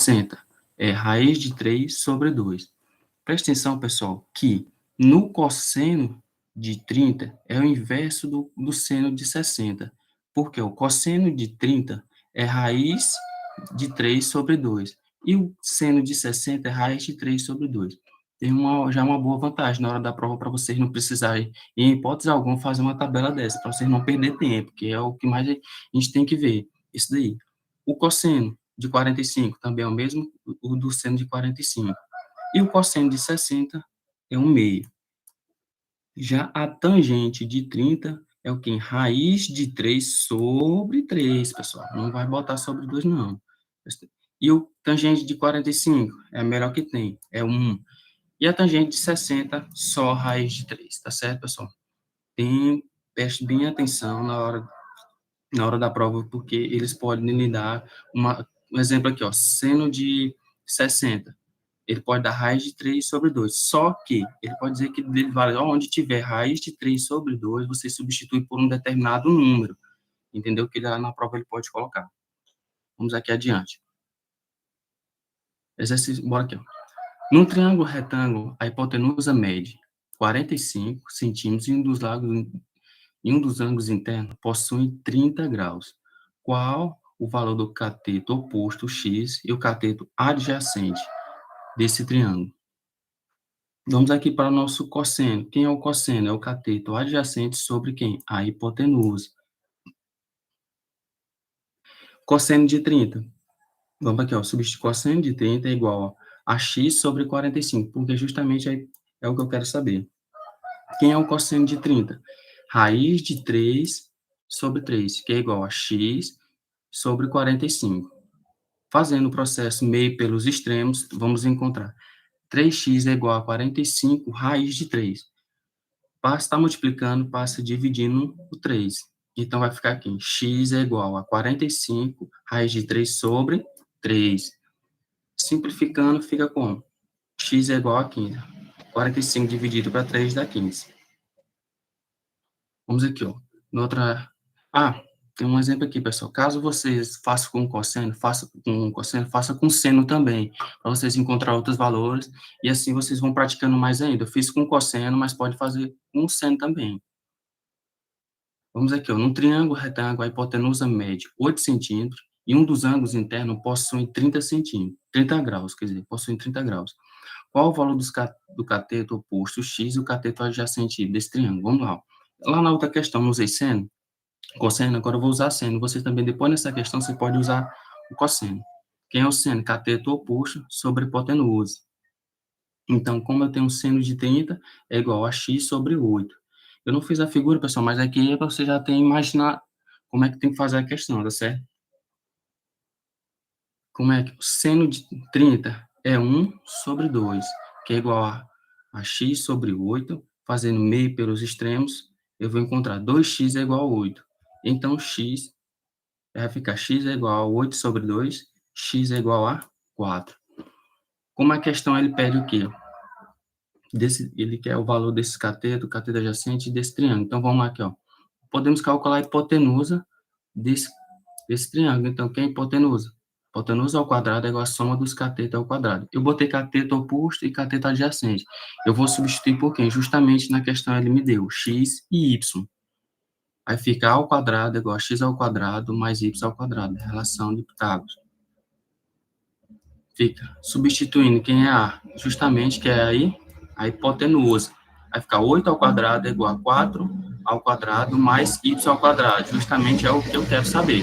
60 é raiz de 3 sobre 2. Presta atenção, pessoal, que no cosseno de 30 é o inverso do seno de 60, porque o cosseno de 30 é raiz de 3 sobre 2, e o seno de 60 é raiz de 3 sobre 2. Tem já uma boa vantagem na hora da prova para vocês não precisarem, em hipótese alguma, fazer uma tabela dessa, para vocês não perder tempo, que é o que mais a gente tem que ver, isso daí. O cosseno de 45 também é o mesmo o do seno de 45. E o cosseno de 60 é 1/2. Já a tangente de 30 é o quê? Raiz de 3 sobre 3, pessoal. Não vai botar sobre 2, não. E o tangente de 45 é a melhor que tem, é 1. E a tangente de 60, só raiz de 3, tá certo, pessoal? Preste bem atenção na hora da prova, porque eles podem lhe dar um exemplo aqui, ó, seno de 60. Ele pode dar raiz de 3 sobre 2. Só que ele pode dizer que ele vale onde tiver raiz de 3 sobre 2, você substitui por um determinado número. Entendeu? Que lá na prova ele pode colocar. Vamos aqui adiante. Exercício, bora aqui, ó. Num triângulo retângulo, a hipotenusa mede 45 centímetros e um dos ângulos internos possui 30 graus. Qual o valor do cateto oposto, x, e o cateto adjacente desse triângulo? Vamos aqui para o nosso cosseno. Quem é o cosseno? É o cateto adjacente sobre quem? A hipotenusa. Cosseno de 30. Vamos aqui, ó. Substituir cosseno de 30 é igual a x sobre 45, porque justamente é o que eu quero saber. Quem é o cosseno de 30? Raiz de 3 sobre 3, que é igual a x sobre 45. Fazendo o processo meio pelos extremos, vamos encontrar 3x é igual a 45 raiz de 3. Está multiplicando, passa dividindo o 3. Então, vai ficar aqui, x é igual a 45 raiz de 3 sobre 3. Simplificando, fica como? X é igual a 15. 45 dividido para 3 dá 15. Vamos aqui, ó. Tem um exemplo aqui, pessoal. Caso vocês façam com cosseno, faça com seno também, para vocês encontrar outros valores, e assim vocês vão praticando mais ainda. Eu fiz com cosseno, mas pode fazer com seno também. Vamos aqui, ó. Num triângulo retângulo, a hipotenusa mede 8 centímetros e um dos ângulos internos possui 30 centímetros, 30 graus, quer dizer, possui 30 graus. Qual o valor do cateto oposto x e o cateto adjacente desse triângulo? Vamos lá. Lá na outra questão, não usei seno, cosseno, agora eu vou usar seno. Você também, depois nessa questão, você pode usar o cosseno. Quem é o seno? Cateto oposto sobre hipotenusa. Então, como eu tenho um seno de 30, é igual a x sobre 8. Eu não fiz a figura, pessoal, mas aqui você já tem que imaginar como é que tem que fazer a questão, tá certo? Como é que o seno de 30 é 1 sobre 2, que é igual a x sobre 8, fazendo meio pelos extremos, eu vou encontrar 2x é igual a 8. Então, x vai ficar x é igual a 8 sobre 2, x é igual a 4. Como a questão ele pede o quê? Ele quer o valor desse cateto adjacente e desse triângulo. Então, vamos lá aqui, ó. Podemos calcular a hipotenusa desse triângulo. Então, quem é a hipotenusa? Hipotenusa ao quadrado é igual a soma dos catetos ao quadrado. Eu botei cateto oposto e cateto adjacente. Eu vou substituir por quem? Justamente na questão ele me deu x e y. Aí fica a ao quadrado igual a x ao quadrado mais y ao quadrado. Relação de Pitágoras. Fica substituindo quem é a? Justamente que é aí a hipotenusa. Vai ficar 8 ao quadrado é igual a 4 ao quadrado mais y ao quadrado. Justamente é o que eu quero saber.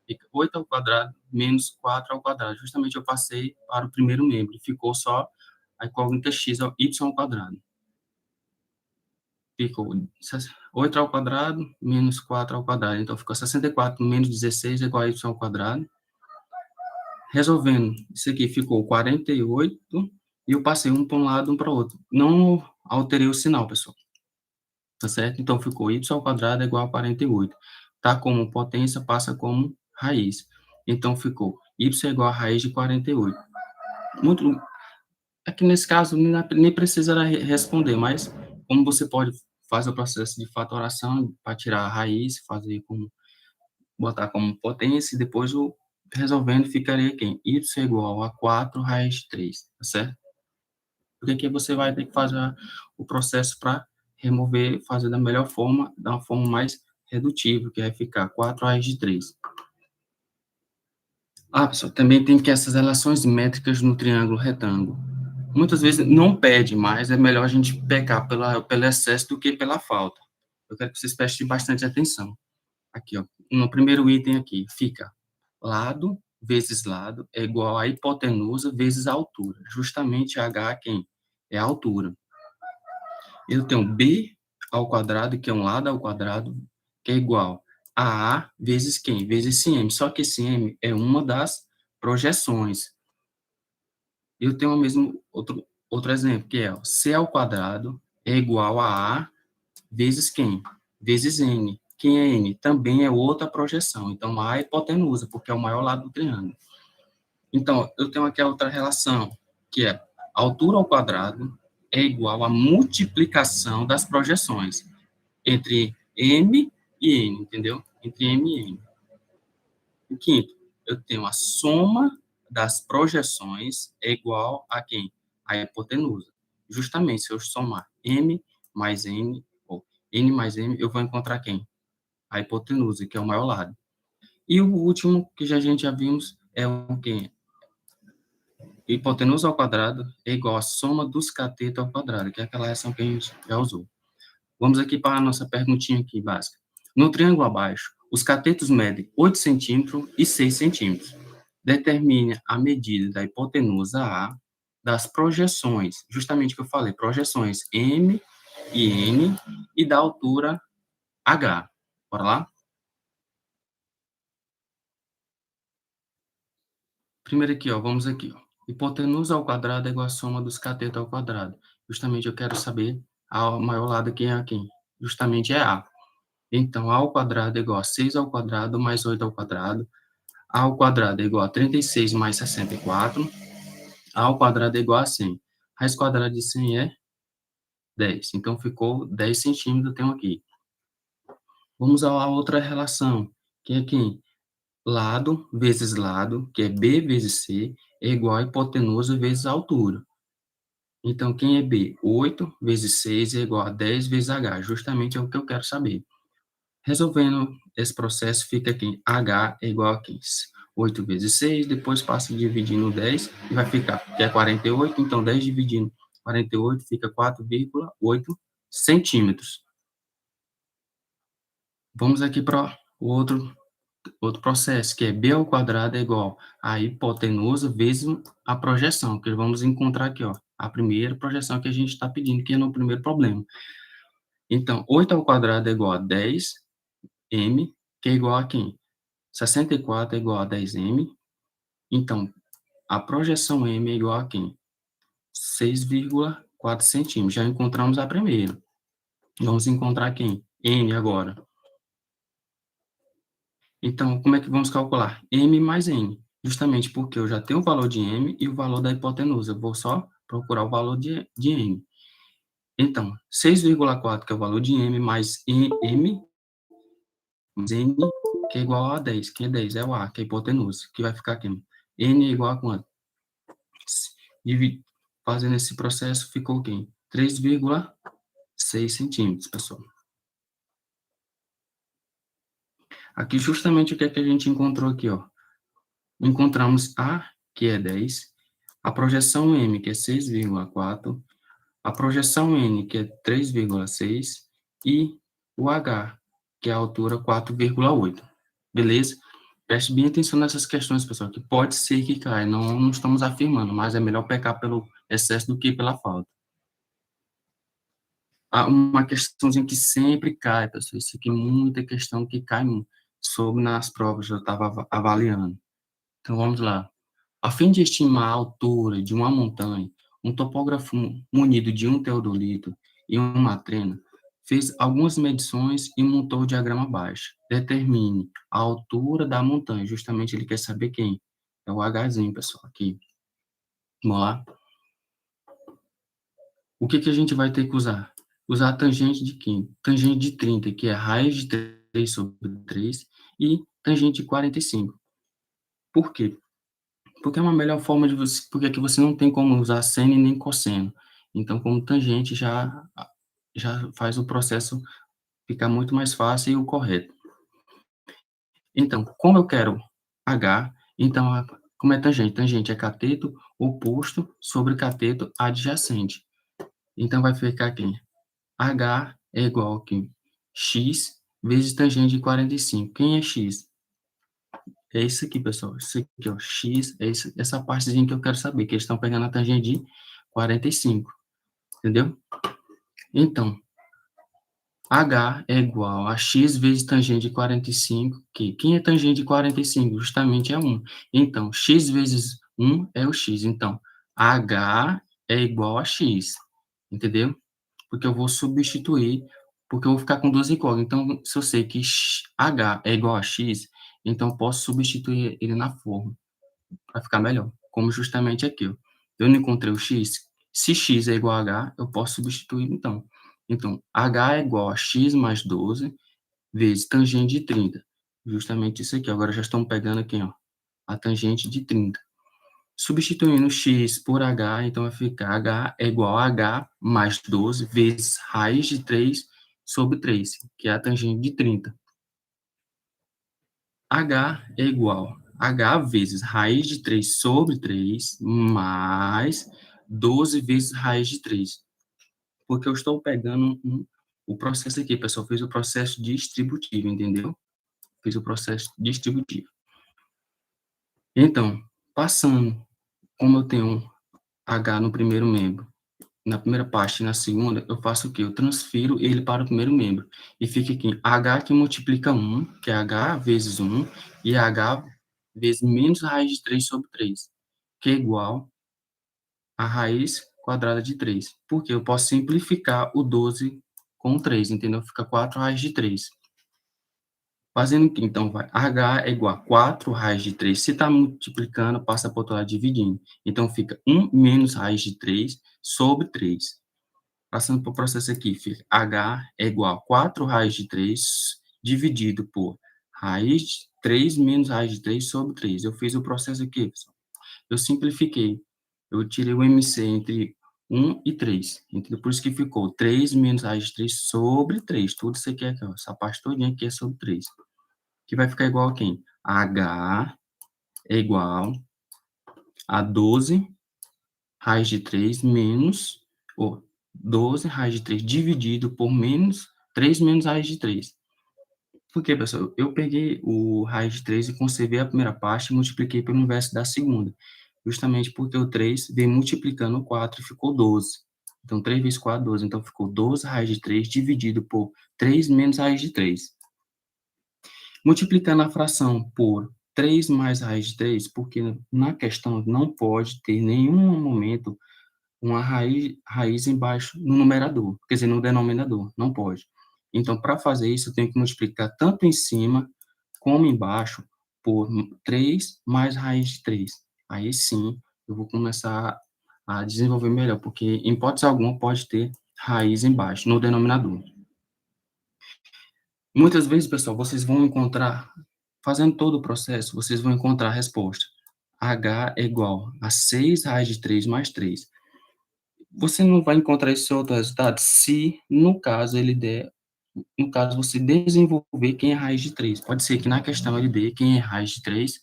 Fica 8 ao quadrado menos 4 ao quadrado. Justamente eu passei para o primeiro membro. E ficou só a incógnita x ao y ao quadrado. Ficou 8 ao quadrado menos 4 ao quadrado. Então, ficou 64 menos 16 é igual a y ao quadrado. Resolvendo, isso aqui ficou 48, e eu passei um para um lado, um para o outro. Não alterei o sinal, pessoal. Tá certo? Então, ficou y ao quadrado é igual a 48. Tá como potência, passa como raiz. Então, ficou y é igual a raiz de 48. Aqui nesse caso, nem precisa responder, mas como você pode fazer o processo de fatoração para tirar a raiz, fazer como botar como potência e depois o resolvendo ficaria quem? Y igual a 4 raiz de 3, tá certo? Porque aqui você vai ter que fazer o processo para remover, fazer da melhor forma, da uma forma mais redutível, que vai ficar 4 raiz de 3. Ah, pessoal, também tem que essas relações métricas no triângulo retângulo. Muitas vezes não pede, mas é melhor a gente pecar pelo excesso do que pela falta. Eu quero que vocês prestem bastante atenção. Aqui, ó, no primeiro item aqui, fica lado vezes lado é igual a hipotenusa vezes a altura. Justamente H quem? É a altura. Eu tenho B ao quadrado, que é um lado ao quadrado, que é igual a A vezes quem? Vezes esse M. Só que esse M é uma das projeções. Eu tenho o mesmo outro exemplo, que é ó, C ao quadrado é igual a A vezes quem? Vezes N. Quem é N? Também é outra projeção. Então, A é hipotenusa, porque é o maior lado do triângulo. Então, eu tenho aqui a outra relação, que é altura ao quadrado é igual à multiplicação das projeções entre M e N, entendeu? Entre M e N. O quinto, eu tenho a soma das projeções é igual a quem? A hipotenusa. Justamente, se eu somar M mais N, ou N mais M, eu vou encontrar quem? A hipotenusa, que é o maior lado. E o último, que já a gente já vimos, é o quê? Hipotenusa ao quadrado é igual à soma dos catetos ao quadrado, que é aquela reação que a gente já usou. Vamos aqui para a nossa perguntinha aqui básica. No triângulo abaixo, os catetos medem 8 centímetros e 6 centímetros. Determine a medida da hipotenusa A das projeções, justamente o que eu falei, projeções M e N e da altura H. Bora lá? Primeiro aqui, ó, vamos aqui, ó. Hipotenusa ao quadrado é igual à soma dos catetos ao quadrado. Justamente eu quero saber a maior lado quem é quem. Justamente é A. Então, A ao quadrado é igual a 6 ao quadrado mais 8 ao quadrado. A ao quadrado é igual a 36 mais 64. A ao quadrado é igual a 100. Raiz quadrada de 100 é 10. Então, ficou 10 centímetros, eu tenho aqui. Vamos à outra relação, que é quem? Lado vezes lado, que é B vezes C, é igual a hipotenusa vezes a altura. Então, quem é B? 8 vezes 6 é igual a 10 vezes H. Justamente é o que eu quero saber. Resolvendo esse processo, fica aqui, H é igual a 15. 8 vezes 6, depois passa dividindo 10, e vai ficar, que é 48, então 10 dividindo 48 fica 4,8 centímetros. Vamos aqui para o outro processo, que é B ao quadrado é igual a hipotenusa vezes a projeção, que vamos encontrar aqui, ó, a primeira projeção que a gente está pedindo, que é no primeiro problema. Então, 8 ao quadrado é igual a 10m, que é igual a quem? 64 é igual a 10m. Então, a projeção M é igual a quem? 6,4 centímetros. Já encontramos a primeira. Vamos encontrar quem? N agora. Então, como é que vamos calcular? M mais N. Justamente porque eu já tenho o valor de M e o valor da hipotenusa. Eu vou só procurar o valor de M. Então, 6,4, que é o valor de M, mais M, mais N, que é igual a 10. Quem é 10? É o A, que é a hipotenusa. Que vai ficar aqui. N é igual a quanto? Fazendo esse processo, ficou quem? 3,6 centímetros, pessoal. Aqui, justamente, o que é que a gente encontrou aqui, ó? Encontramos A, que é 10, a projeção M, que é 6,4, a projeção N, que é 3,6, e o H, que é a altura 4,8. Beleza? Preste bem atenção nessas questões, pessoal, que pode ser que caia. Não estamos afirmando, mas é melhor pecar pelo excesso do que pela falta. Uma questãozinha que sempre cai, pessoal, isso aqui é muita questão que cai sobre nas provas, eu estava avaliando. Então, vamos lá. A fim de estimar a altura de uma montanha, um topógrafo munido de um teodolito e uma trena fez algumas medições e montou o diagrama abaixo. Determine a altura da montanha. Justamente ele quer saber quem? É o Hzinho, pessoal, aqui. Vamos lá. O que a gente vai ter que usar? Usar a tangente de quem? Tangente de 30, que é raiz de 3 sobre 3 e tangente de 45. Por quê? Porque é uma melhor forma de você, porque aqui você não tem como usar seno e nem cosseno. Então, como tangente já faz o processo ficar muito mais fácil e o correto. Então, como eu quero H, então, como é tangente? Tangente é cateto oposto sobre cateto adjacente. Então, vai ficar aqui, H é igual aqui, x vezes tangente de 45. Quem é x? É isso aqui, pessoal. Isso aqui, ó, x, é essa partezinha que eu quero saber, que eles estão pegando a tangente de 45, entendeu? Então, H é igual a x vezes tangente de 45, que quem é tangente de 45? Justamente é 1. Então, x vezes 1 é o x. Então, H é igual a x, entendeu? Porque eu vou substituir, porque eu vou ficar com duas incógnitas. Então, se eu sei que H é igual a x, então eu posso substituir ele na forma, para ficar melhor. Como justamente aqui, ó. Eu não encontrei o x. Se x é igual a h, eu posso substituir então. Então, h é igual a x mais 12 vezes tangente de 30. Justamente isso aqui. Agora já estamos pegando aqui, ó, a tangente de 30. Substituindo x por h, então vai ficar h é igual a h mais 12 vezes raiz de 3 sobre 3, que é a tangente de 30. H é igual a H vezes raiz de 3 sobre 3 mais 12 vezes raiz de 3. Porque eu estou pegando o processo aqui, pessoal. Fiz o processo distributivo, entendeu? Fiz o processo distributivo. Então, passando, como eu tenho H no primeiro membro, na primeira parte e na segunda, eu faço o quê? Eu transfiro ele para o primeiro membro. E fica aqui, H que multiplica 1, que é H vezes 1, e H vezes menos raiz de 3 sobre 3, que é igual a raiz quadrada de 3. Porque eu posso simplificar o 12 com 3, entendeu? Fica 4 raiz de 3. Fazendo aqui, então, vai, H é igual a 4 raiz de 3. Se está multiplicando, passa para o outro lado dividindo. Então, fica 1 menos raiz de 3 sobre 3. Passando para o processo aqui, filho. H é igual a 4 raiz de 3 dividido por raiz de 3 menos raiz de 3 sobre 3. Eu fiz o processo aqui, pessoal. Eu simplifiquei. Eu tirei o MC entre 1 e 3. Entendeu? Por isso que ficou 3 menos raiz de 3 sobre 3. Tudo isso aqui, ó, essa parte todinha aqui é sobre 3. Que vai ficar igual a quem? H é igual a 12 raiz de 3 menos, ou 12 raiz de 3 dividido por menos 3 menos raiz de 3. Por quê, pessoal? Eu peguei o raiz de 3 e conservei a primeira parte e multipliquei pelo inverso da segunda. Justamente porque o 3 veio multiplicando o 4 e ficou 12. Então, 3 vezes 4, 12. Então, ficou 12 raiz de 3 dividido por 3 menos raiz de 3. Multiplicando a fração por 3 mais raiz de 3, porque na questão não pode ter nenhum momento uma raiz embaixo no numerador, quer dizer, no denominador, não pode. Então, para fazer isso, eu tenho que multiplicar tanto em cima como embaixo por 3 mais raiz de 3. Aí sim, eu vou começar a desenvolver melhor, porque em hipótese alguma pode ter raiz embaixo, no denominador. Muitas vezes, pessoal, vocês vão encontrar, fazendo todo o processo, vocês vão encontrar a resposta. H é igual a 6 raiz de 3 mais 3. Você não vai encontrar esse outro resultado se, no caso, ele der, no caso, você desenvolver quem é raiz de 3. Pode ser que na questão ele dê quem é raiz de 3,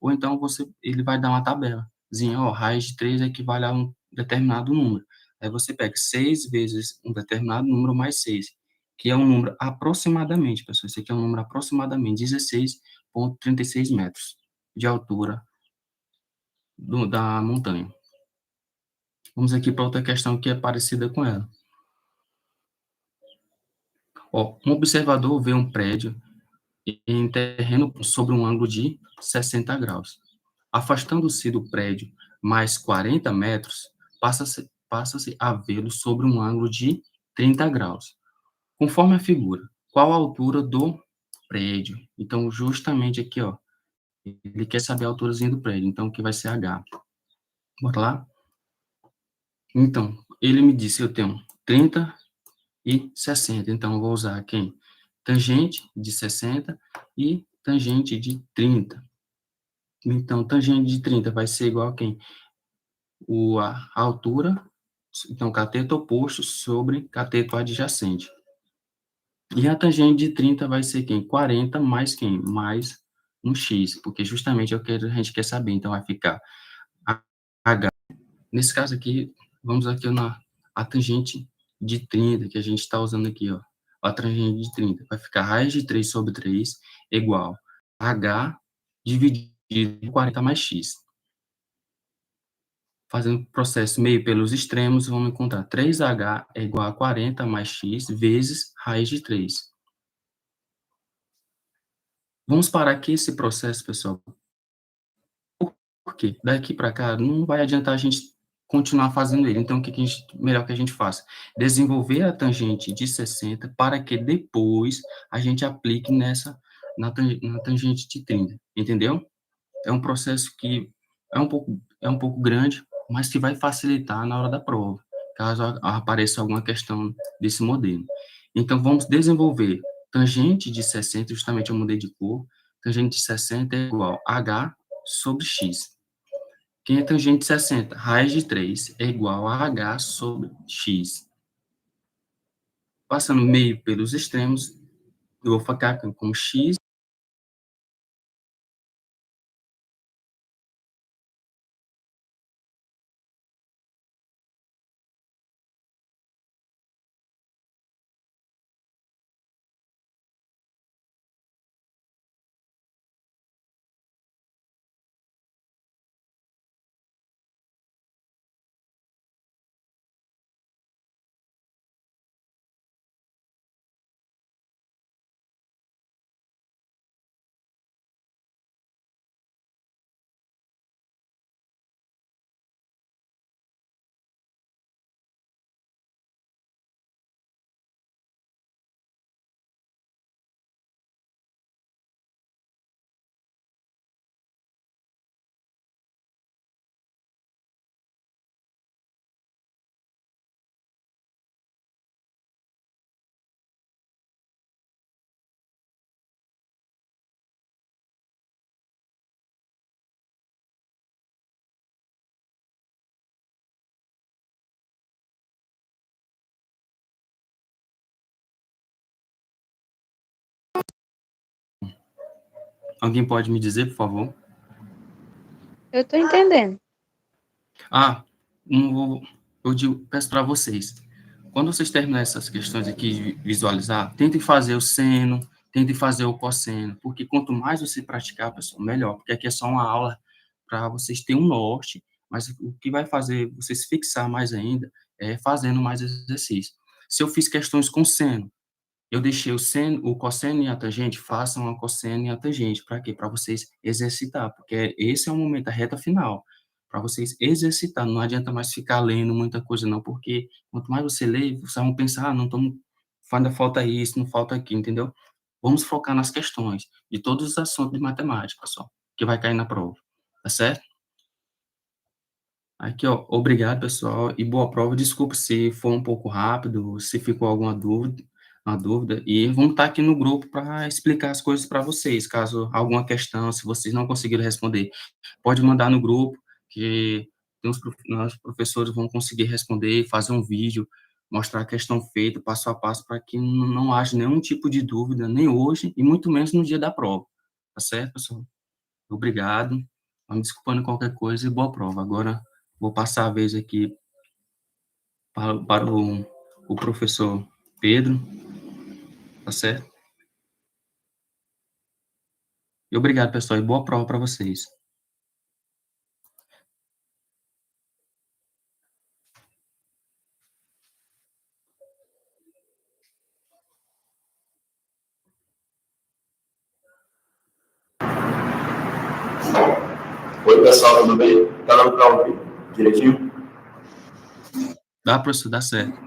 ou então ele vai dar uma tabelazinha, ó, raiz de 3 equivale a um determinado número. Aí você pega 6 vezes um determinado número mais 6, que é um número aproximadamente, pessoal, esse aqui é um número aproximadamente 16,36 metros de altura da montanha. Vamos aqui para outra questão que é parecida com ela. Ó, um observador vê um prédio em terreno sobre um ângulo de 60 graus. Afastando-se do prédio mais 40 metros, passa-se a vê-lo sobre um ângulo de 30 graus. Conforme a figura, qual a altura do prédio? Então, justamente aqui, ó, ele quer saber a alturazinha do prédio, então, que vai ser H. Bora lá? Então, ele me disse, eu tenho 30 e 60, então, eu vou usar quem? tangente de 60 e tangente de 30. Então, tangente de 30 vai ser igual a quem? A altura, então, cateto oposto sobre cateto adjacente. E a tangente de 30 vai ser quem? 40 mais quem? Mais um x, porque justamente é o que a gente quer saber. Então, vai ficar h. Nesse caso aqui, vamos aqui a tangente de 30, que a gente está usando aqui, ó. A tangente de 30 vai ficar raiz de 3 sobre 3 igual a h dividido por 40 mais x. Fazendo o processo meio pelos extremos, vamos encontrar 3h é igual a 40 mais x vezes raiz de 3. Vamos parar aqui esse processo, pessoal. Por quê? Daqui para cá não vai adiantar a gente continuar fazendo ele. Então, o que melhor que a gente faça? Desenvolver a tangente de 60 para que depois a gente aplique na tangente de 30. Entendeu? É um processo que é um pouco grande, mas que vai facilitar na hora da prova, caso apareça alguma questão desse modelo. Então, vamos desenvolver tangente de 60, justamente eu mudei de cor, tangente de 60 é igual a h sobre x. Quem é tangente de 60? Raiz de 3 é igual a h sobre x. Passando meio pelos extremos, eu vou ficar com x. Alguém pode me dizer, por favor? Eu estou entendendo. Peço para vocês, quando vocês terminarem essas questões aqui de visualizar, tentem fazer o seno, tentem fazer o cosseno, porque quanto mais você praticar, pessoal, melhor, porque aqui é só uma aula para vocês terem um norte, mas o que vai fazer vocês fixar mais ainda é fazendo mais exercício. Se eu fiz questões com seno, eu deixei o cosseno e a tangente, façam a cosseno e a tangente. Para quê? Para vocês exercitar, porque esse é o momento, a reta final, para vocês exercitar. Não adianta mais ficar lendo muita coisa, não, porque quanto mais você lê, vocês vão pensar, não, ainda falta isso, não falta aquilo, entendeu? Vamos focar nas questões de todos os assuntos de matemática, pessoal, que vai cair na prova, tá certo? Aqui, ó, obrigado, pessoal, e boa prova. Desculpe se for um pouco rápido, se ficou alguma dúvida, uma dúvida, e vamos estar aqui no grupo para explicar as coisas para vocês, caso alguma questão, se vocês não conseguiram responder, pode mandar no grupo, que os professores vão conseguir responder, fazer um vídeo, mostrar a questão feita, passo a passo, para que não haja nenhum tipo de dúvida, nem hoje, e muito menos no dia da prova, tá certo, pessoal? Obrigado, me desculpando qualquer coisa e boa prova. Agora, vou passar a vez aqui para o professor Pedro, tá certo? E obrigado, pessoal, e boa prova para vocês. Oi, pessoal, tudo bem? Tá dando para ouvir direitinho? Dá, professor, dá certo.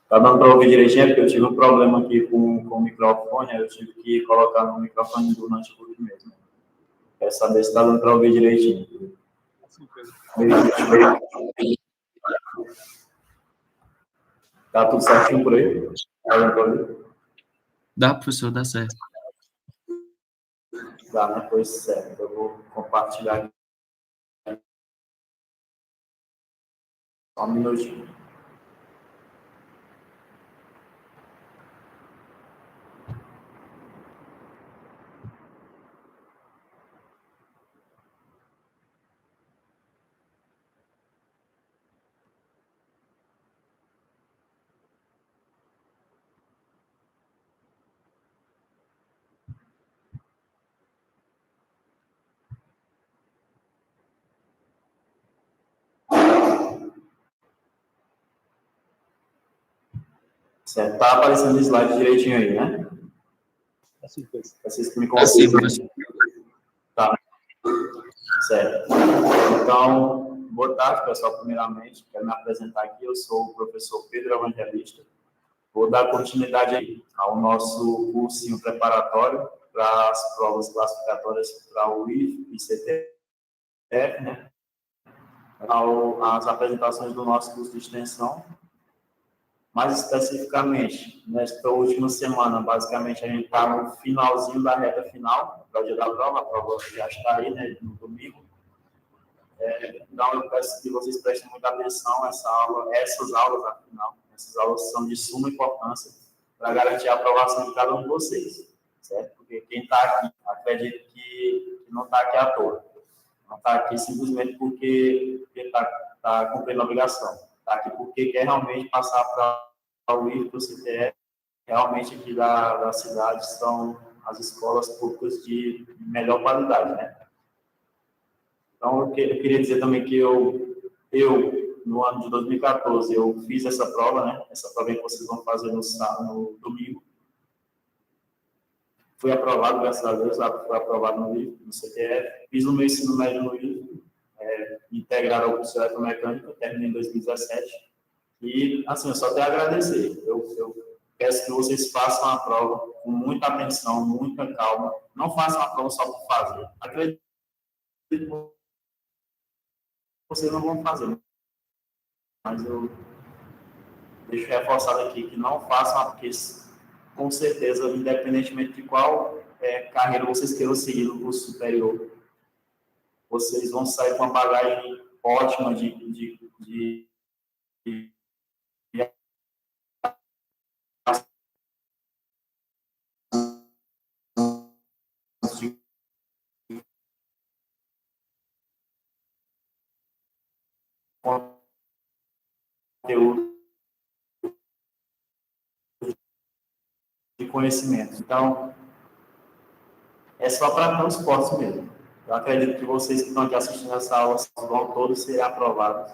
Tá dando para ouvir direitinho, porque eu tive um problema aqui com o microfone, aí eu tive que colocar no microfone do notebook mesmo. Quero saber se tá dando para ouvir direitinho. Tá tudo certinho por aí? Dá, professor, dá certo. Dá, né? Pois certo. Eu vou compartilhar aqui. Só um minutinho. Certo. Tá aparecendo o slide direitinho aí, né? Vocês que me Assim, confirmam. professor. Tá. Certo. Então, boa tarde, pessoal. Primeiramente, quero me apresentar aqui. Eu sou o professor Pedro Evangelista. Vou dar continuidade aí ao nosso cursinho preparatório para as provas classificatórias para o IF e CTF, né? As apresentações do nosso curso de extensão. Mais especificamente, nesta última semana, basicamente, a gente está no finalzinho da reta final para o dia da prova. A prova já está aí, né, no domingo. Então, eu peço que vocês prestem muita atenção essas aulas, afinal. Essas aulas são de suma importância para garantir a aprovação de cada um de vocês, certo? Porque quem está aqui, acredito que não está aqui à toa. Não está aqui simplesmente porque está cumprindo a obrigação. Está aqui porque quer realmente passar para o IF, para o CTF. Realmente aqui da cidade são as escolas públicas de melhor qualidade, né? Então, eu queria dizer também que eu, no ano de 2014, eu fiz essa prova, né? Essa prova que vocês vão fazer no domingo. Fui aprovado, graças a Deus, fui aprovado no IF, no CTF. Fiz o meu ensino médio no IF, integrado ao curso de eletromecânica, terminei em 2017. E, assim, eu só tenho a agradecer. Eu peço que vocês façam a prova com muita atenção, muita calma. Não façam a prova só por fazer. Acredito que vocês não vão fazer. Mas eu deixo reforçado aqui que não façam, porque com certeza, independentemente de qual carreira vocês queiram seguir no curso superior, vocês vão sair com uma bagagem ótima de conteúdo de conhecimento. Então, é só para transporte mesmo. Eu acredito que vocês que estão aqui assistindo essa aula vão todos ser aprovados.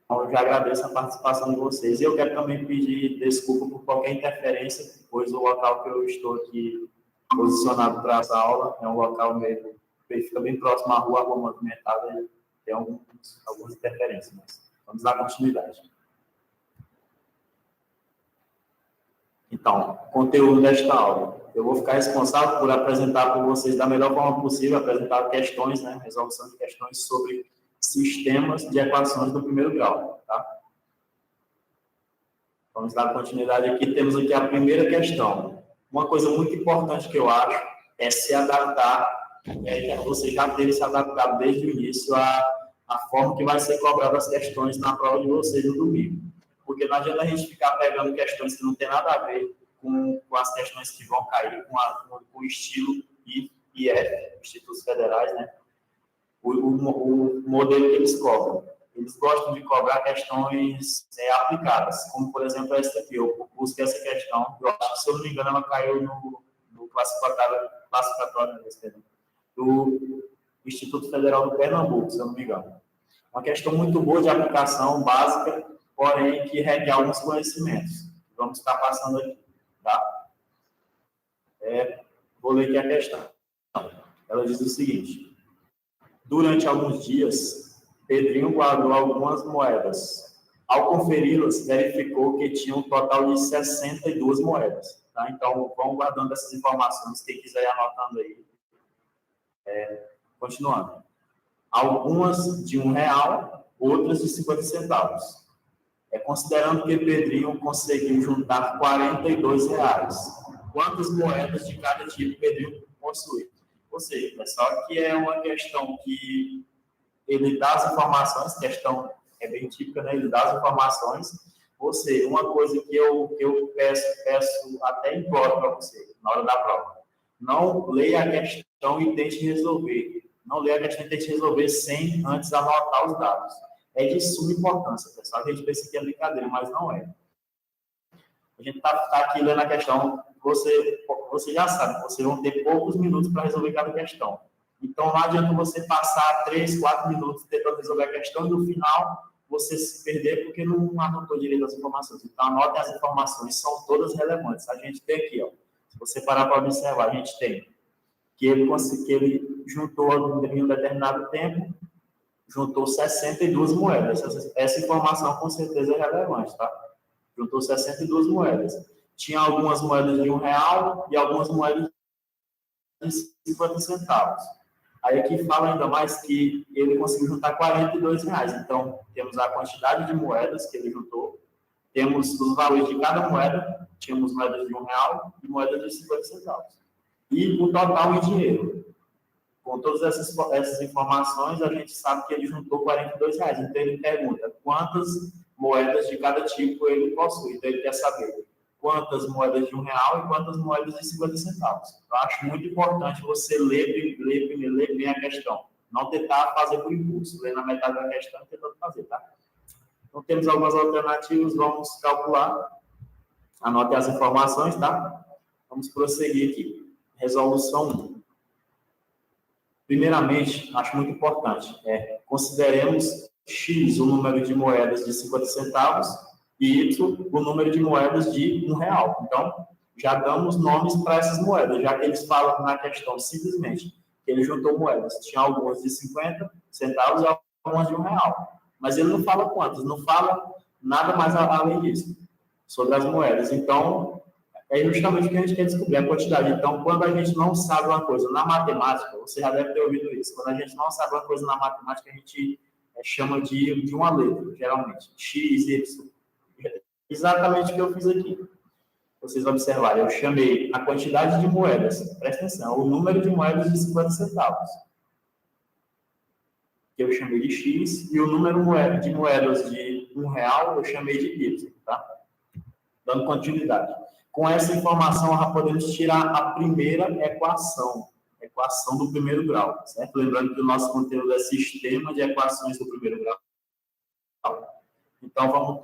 Então, eu já agradeço a participação de vocês. E eu quero também pedir desculpa por qualquer interferência, pois o local que eu estou aqui posicionado para essa aula é um local meio que fica bem próximo à rua movimentada e tem algumas interferências. Mas vamos dar continuidade. Então, conteúdo desta aula. Eu vou ficar responsável por apresentar para vocês da melhor forma possível, apresentar questões, né, resolução de questões sobre sistemas de equações do primeiro grau, tá? Vamos dar continuidade aqui. Temos aqui a primeira questão. Uma coisa muito importante que eu acho é se adaptar, você já ter se adaptado desde o início à forma que vai ser cobrada as questões na prova de vocês no domingo. Porque não adianta a gente ficar pegando questões que não tem nada a ver com as questões que vão cair com o estilo IF, Institutos Federais, né? O modelo que eles cobram. Eles gostam de cobrar questões aplicadas, como, por exemplo, essa aqui. Eu busquei essa questão, eu acho que, se eu não me engano, ela caiu no classificatório do Instituto Federal do Pernambuco, se eu não me engano. Uma questão muito boa de aplicação básica, porém que requer alguns conhecimentos. Vamos estar passando aqui, tá? Vou ler aqui a questão. Ela diz o seguinte: durante alguns dias, Pedrinho guardou algumas moedas. Ao conferi-las, verificou que tinha um total de 62 moedas. Tá? Então, vão guardando essas informações, quem quiser ir anotando aí. Continuando. Algumas de R$1, outras de 50 centavos. Considerando que Pedrinho conseguiu juntar R$ 42, quantas moedas de cada tipo Pedrinho possui? Ou seja, pessoal, que é uma questão que ele dá as informações, questão é bem típica, né? Ele dá as informações. Ou seja, uma coisa que eu peço até imploro para você, na hora da prova. Não leia a questão e tente resolver. Não leia a questão e tente resolver sem antes anotar os dados. É de suma importância, pessoal. A gente pensa que é brincadeira, mas não é. A gente está aqui lendo a questão, você já sabe, vocês vão ter poucos minutos para resolver cada questão. Então, não adianta você passar 3, 4 minutos tentando resolver a questão e no final você se perder porque não anotou direito as informações. Então, anotem as informações, são todas relevantes. A gente tem aqui, ó, se você parar para observar, a gente tem que ele juntou em um determinado tempo, juntou 62 moedas. Essa informação, com certeza, é relevante, tá? Juntou 62 moedas. Tinha algumas moedas de R$1 e algumas moedas de 50 centavos. Aí aqui fala ainda mais que ele conseguiu juntar R$42. Então, temos a quantidade de moedas que ele juntou, temos os valores de cada moeda, tínhamos moedas de R$1 e moedas de 50 centavos. E o total em dinheiro. Com todas essas informações, a gente sabe que ele juntou R$42. Então, ele pergunta quantas moedas de cada tipo ele possui. Então, ele quer saber quantas moedas de R$1 e quantas moedas de 50 centavos. Eu acho muito importante você ler bem a questão. Não tentar fazer por impulso, ler na metade da questão e tentando fazer, tá? Então, temos algumas alternativas, vamos calcular. Anote as informações, tá? Vamos prosseguir aqui. Resolução 1. Primeiramente, acho muito importante, consideremos X o número de moedas de 50 centavos e Y o número de moedas de R$1. Então, já damos nomes para essas moedas, já que eles falam na questão simplesmente que ele juntou moedas. Tinha algumas de 50 centavos e algumas de R$1. Mas ele não fala quantas, não fala nada mais além disso, sobre as moedas. Então, é justamente o que a gente quer descobrir, a quantidade. Então, quando a gente não sabe uma coisa na matemática, você já deve ter ouvido isso, quando a gente não sabe uma coisa na matemática, a gente chama de uma letra, geralmente, X, Y. Exatamente o que eu fiz aqui. Vocês observarem, eu chamei a quantidade de moedas, presta atenção, o número de moedas de 50 centavos, que eu chamei de X, e o número de moedas de R$1 eu chamei de Y, tá? Dando continuidade. Com essa informação, nós podemos tirar a primeira equação do primeiro grau, certo? Lembrando que o nosso conteúdo é sistema de equações do primeiro grau. Então, vamos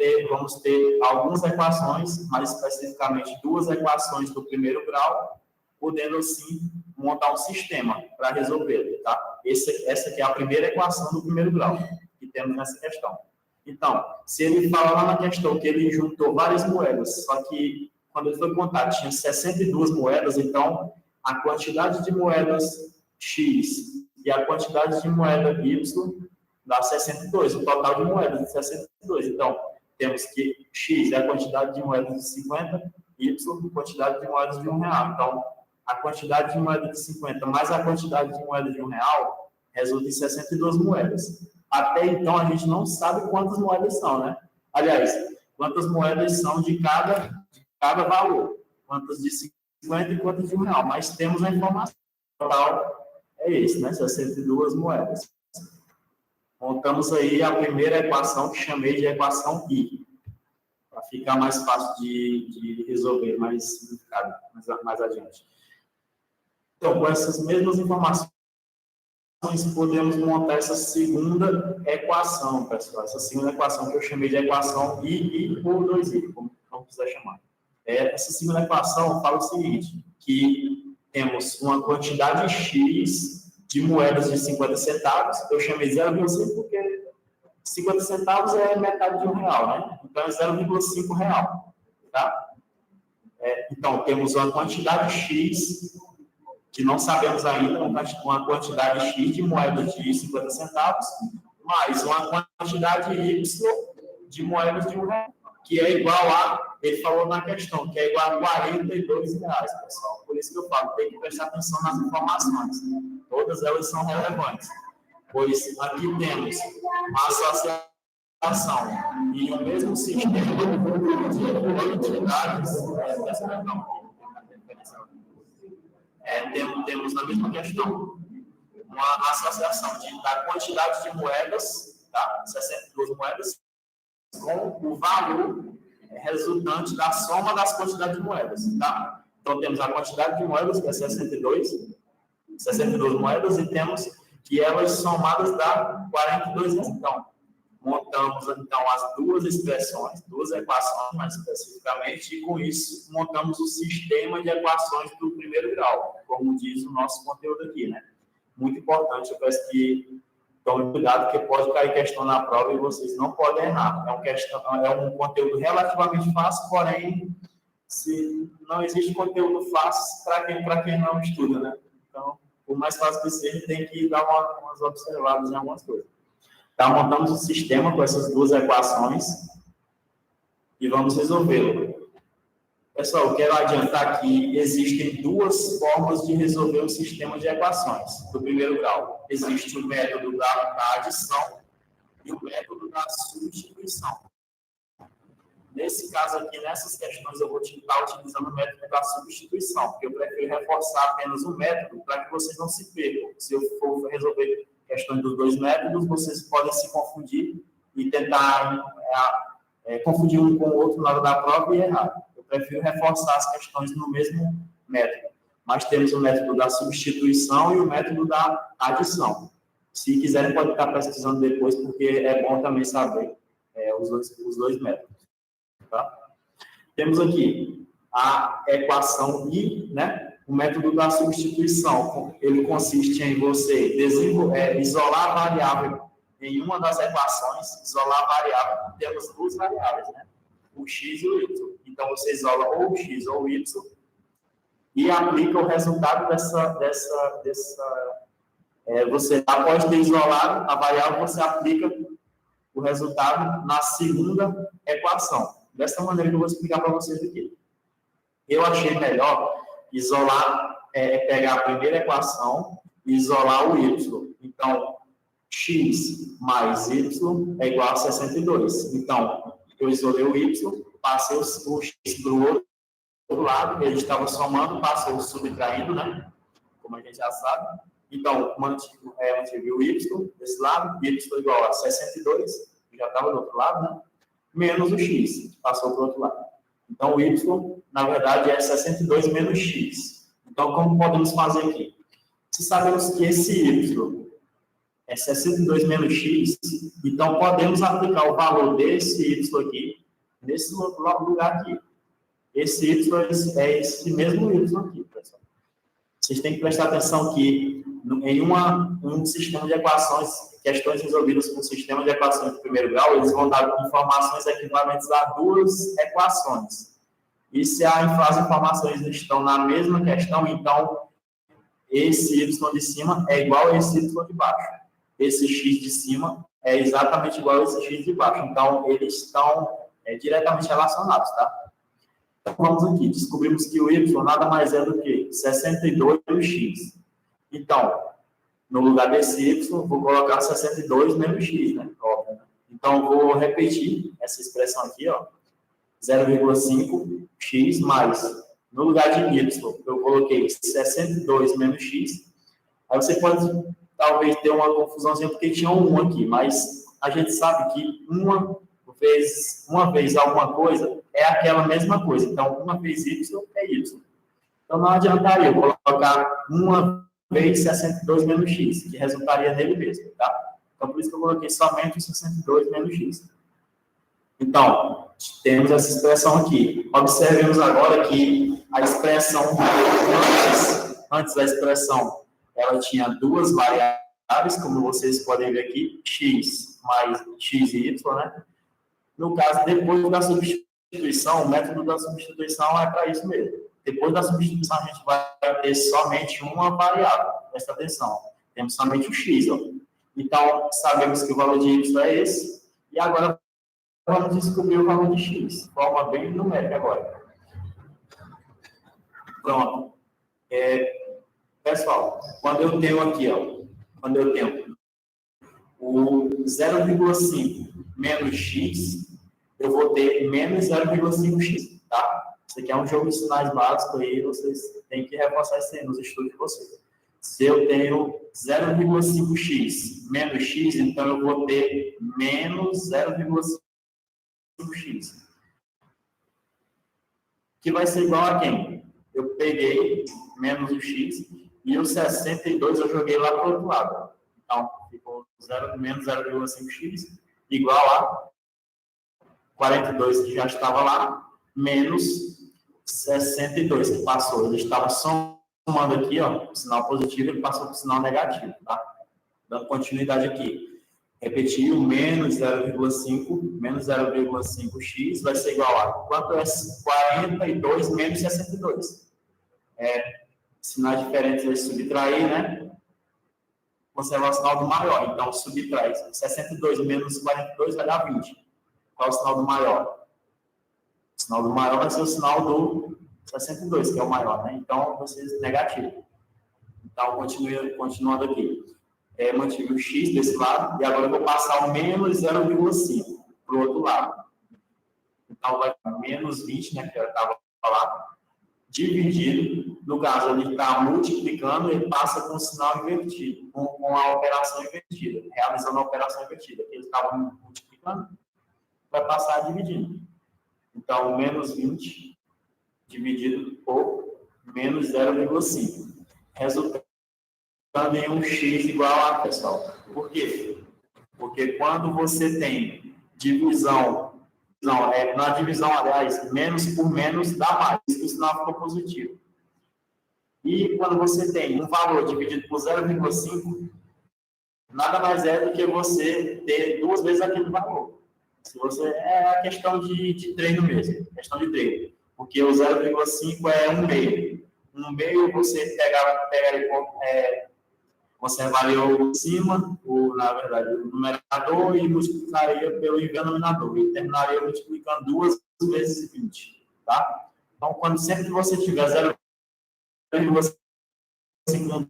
ter algumas equações, mais especificamente 2 equações do primeiro grau, podendo, assim, montar um sistema para resolver, tá? Essa aqui é a primeira equação do primeiro grau que temos nessa questão. Então, se ele fala lá na questão que ele juntou várias moedas, só que quando ele foi contar, tinha 62 moedas, então a quantidade de moedas X e a quantidade de moeda Y dá 62, o total de moedas de 62. Então, temos que X é a quantidade de moedas de 50, Y a quantidade de moedas de R$1. Então, a quantidade de moedas de 50 mais a quantidade de moedas de R$1 resulta em 62 moedas. Até então, a gente não sabe quantas moedas são, né? Aliás, quantas moedas são de cada valor, quantas de 50 e quantas de R$1, mas temos a informação. O total é esse, né? 62 moedas. Montamos aí a primeira equação que chamei de equação I, para ficar mais fácil de resolver, mais simplificado, mais adiante. Então, com essas mesmas informações, podemos montar essa segunda equação, pessoal. Essa segunda equação que eu chamei de equação I ou 2I, como quiser chamar. Essa segunda equação fala o seguinte, que temos uma quantidade X de moedas de 50 centavos, eu chamei 0,5 porque 50 centavos é metade de R$1, né? Então, é 0,5 real, tá? Então, temos uma quantidade X, que não sabemos ainda, uma quantidade X de moedas de 50 centavos, mais uma quantidade Y de moedas de R$1, que é igual a, ele falou na questão, que é igual a R$42, pessoal. Por isso que eu falo, tem que prestar atenção nas informações. Todas elas são relevantes. Pois aqui temos a associação ação em um mesmo sistema de entidades, temos na mesma questão uma associação da quantidade de moedas, tá? 62 moedas, com o valor resultante da soma das quantidades de moedas, tá? Então, temos a quantidade de moedas, que é 62 moedas, e temos que elas somadas dá 42. Então, montamos então as duas expressões, duas equações mais especificamente, e com isso montamos o sistema de equações do primeiro grau, como diz o nosso conteúdo aqui, né? Muito importante, eu peço que tomem cuidado, porque pode cair questão na prova e vocês não podem errar. É um conteúdo relativamente fácil, porém, se não existe conteúdo fácil para quem não estuda, né? Então, por mais fácil que seja, tem que dar umas observadas em algumas coisas. Tá, montamos um sistema com essas duas equações e vamos resolvê-lo. Pessoal, eu quero adiantar que existem duas formas de resolver um sistema de equações do primeiro grau. Existe o método da adição e o método da substituição. Nesse caso aqui, nessas questões, eu vou estar utilizando o método da substituição, porque eu prefiro reforçar apenas um método para que vocês não se percam. Se eu for resolver questões dos dois métodos, vocês podem se confundir e tentar confundir um com o outro na hora da prova e errar. Eu prefiro reforçar as questões no mesmo método. Mas temos o método da substituição e o método da adição. Se quiserem, pode estar pesquisando depois, porque é bom também saber os dois métodos. Tá? Temos aqui a equação I, né? O método da substituição, ele consiste em você isolar a variável em uma das equações, isolar a variável, temos duas variáveis, né? O x e o y. Então, você isola ou o x ou o y e aplica o resultado você, após ter isolado a variável, você aplica o resultado na segunda equação. Dessa maneira que eu vou explicar para vocês aqui. Eu achei melhor pegar a primeira equação e isolar o y. Então, x mais y é igual a 62. Então, eu isolei o y, passei o x para o outro lado, ele estava somando, passou subtraindo, né? Como a gente já sabe. Então, mantive o y desse lado, y igual a 62, já estava do outro lado, né? Menos o x, passou para o outro lado. Então, o y, na verdade, é 62 menos x. Então, como podemos fazer aqui? Se sabemos que esse y é 62 menos x, então podemos aplicar o valor desse y aqui, nesse lugar aqui. Esse y é esse mesmo y aqui, pessoal. Vocês têm que prestar atenção que em um sistema de equações, questões resolvidas com o sistema de equações de primeiro grau, eles vão dar informações equivalentes a duas equações. E se as informações estão na mesma questão, então esse y de cima é igual a esse y de baixo. Esse x de cima é exatamente igual a esse x de baixo. Então, eles estão diretamente relacionados, tá? Então, vamos aqui. Descobrimos que o y nada mais é do que 62x. Então, no lugar desse y, vou colocar 62 menos x, né? Óbvio, né? Então, vou repetir essa expressão aqui, ó. 0,5x mais, no lugar de y, eu coloquei 62 menos x. Aí você pode, talvez, ter uma confusãozinha, porque tinha um 1 aqui, mas a gente sabe que uma vez alguma coisa é aquela mesma coisa. Então, uma vez y é y. Então, não adiantaria eu colocar uma vez 62 menos x, que resultaria nele mesmo, tá? Então, por isso que eu coloquei somente o 62 menos x. Então, temos essa expressão aqui. Observemos agora que a expressão antes da expressão, ela tinha duas variáveis, como vocês podem ver aqui, x mais x e y, né? No caso, depois da substituição, o método da substituição é para isso mesmo. Depois da substituição, a gente vai ter somente uma variável. Presta atenção. Temos somente o x, ó. Então, sabemos que o valor de y é esse. E agora, vamos descobrir o valor de x. De forma bem numérica agora. Pronto. Pessoal, quando eu tenho aqui, ó, quando eu tenho o 0,5 menos x, eu vou ter menos 0,5x, tá? Isso aqui é um jogo de sinais básicos aí, vocês têm que reforçar isso aí nos estudos de vocês. Se eu tenho 0,5x menos x, então eu vou ter menos 0,5x. Que vai ser igual a quem? Eu peguei menos o x e o 62 eu joguei lá para o outro lado. Então, ficou menos 0,5x igual a 42, que já estava lá, menos 62, que passou. Ele estava somando aqui, ó, o sinal positivo, ele passou para o sinal negativo, tá? Dando continuidade aqui. Repetir o menos 0,5x vai ser igual a quanto é 42 menos 62? Sinais diferentes aí, subtrair, né? Conservar o sinal do maior. Então, subtrai 62 menos 42 vai dar 20. Qual é o sinal do maior? O sinal do maior vai ser o sinal do 62, que é o maior, né? Então, vai ser negativo. Então, continuando aqui. Mantive o x desse lado, e agora eu vou passar o menos 0,5 para o outro lado. Então, vai ficar menos 20, né, que eu estava falando, dividido. No caso, ele está multiplicando, ele passa com o sinal invertido, com a operação invertida, realizando a operação invertida. Aqui ele estava multiplicando, vai passar dividindo. Então, menos 20 dividido por menos 0,5. Resultado em um x igual a, pessoal. Por quê? Porque quando você tem divisão, na divisão, aliás, menos por menos dá mais, isso que o sinal ficou positivo. E quando você tem um valor dividido por 0,5, nada mais é do que você ter duas vezes aquele valor. Se você, a questão de treino mesmo, questão de treino. Porque o 0,5 é 1/2. 1/2 você conservaria o cima, na verdade, o numerador, e multiplicaria pelo denominador. E terminaria multiplicando 2 vezes 20. Tá? Então, sempre que você tiver 0,5 no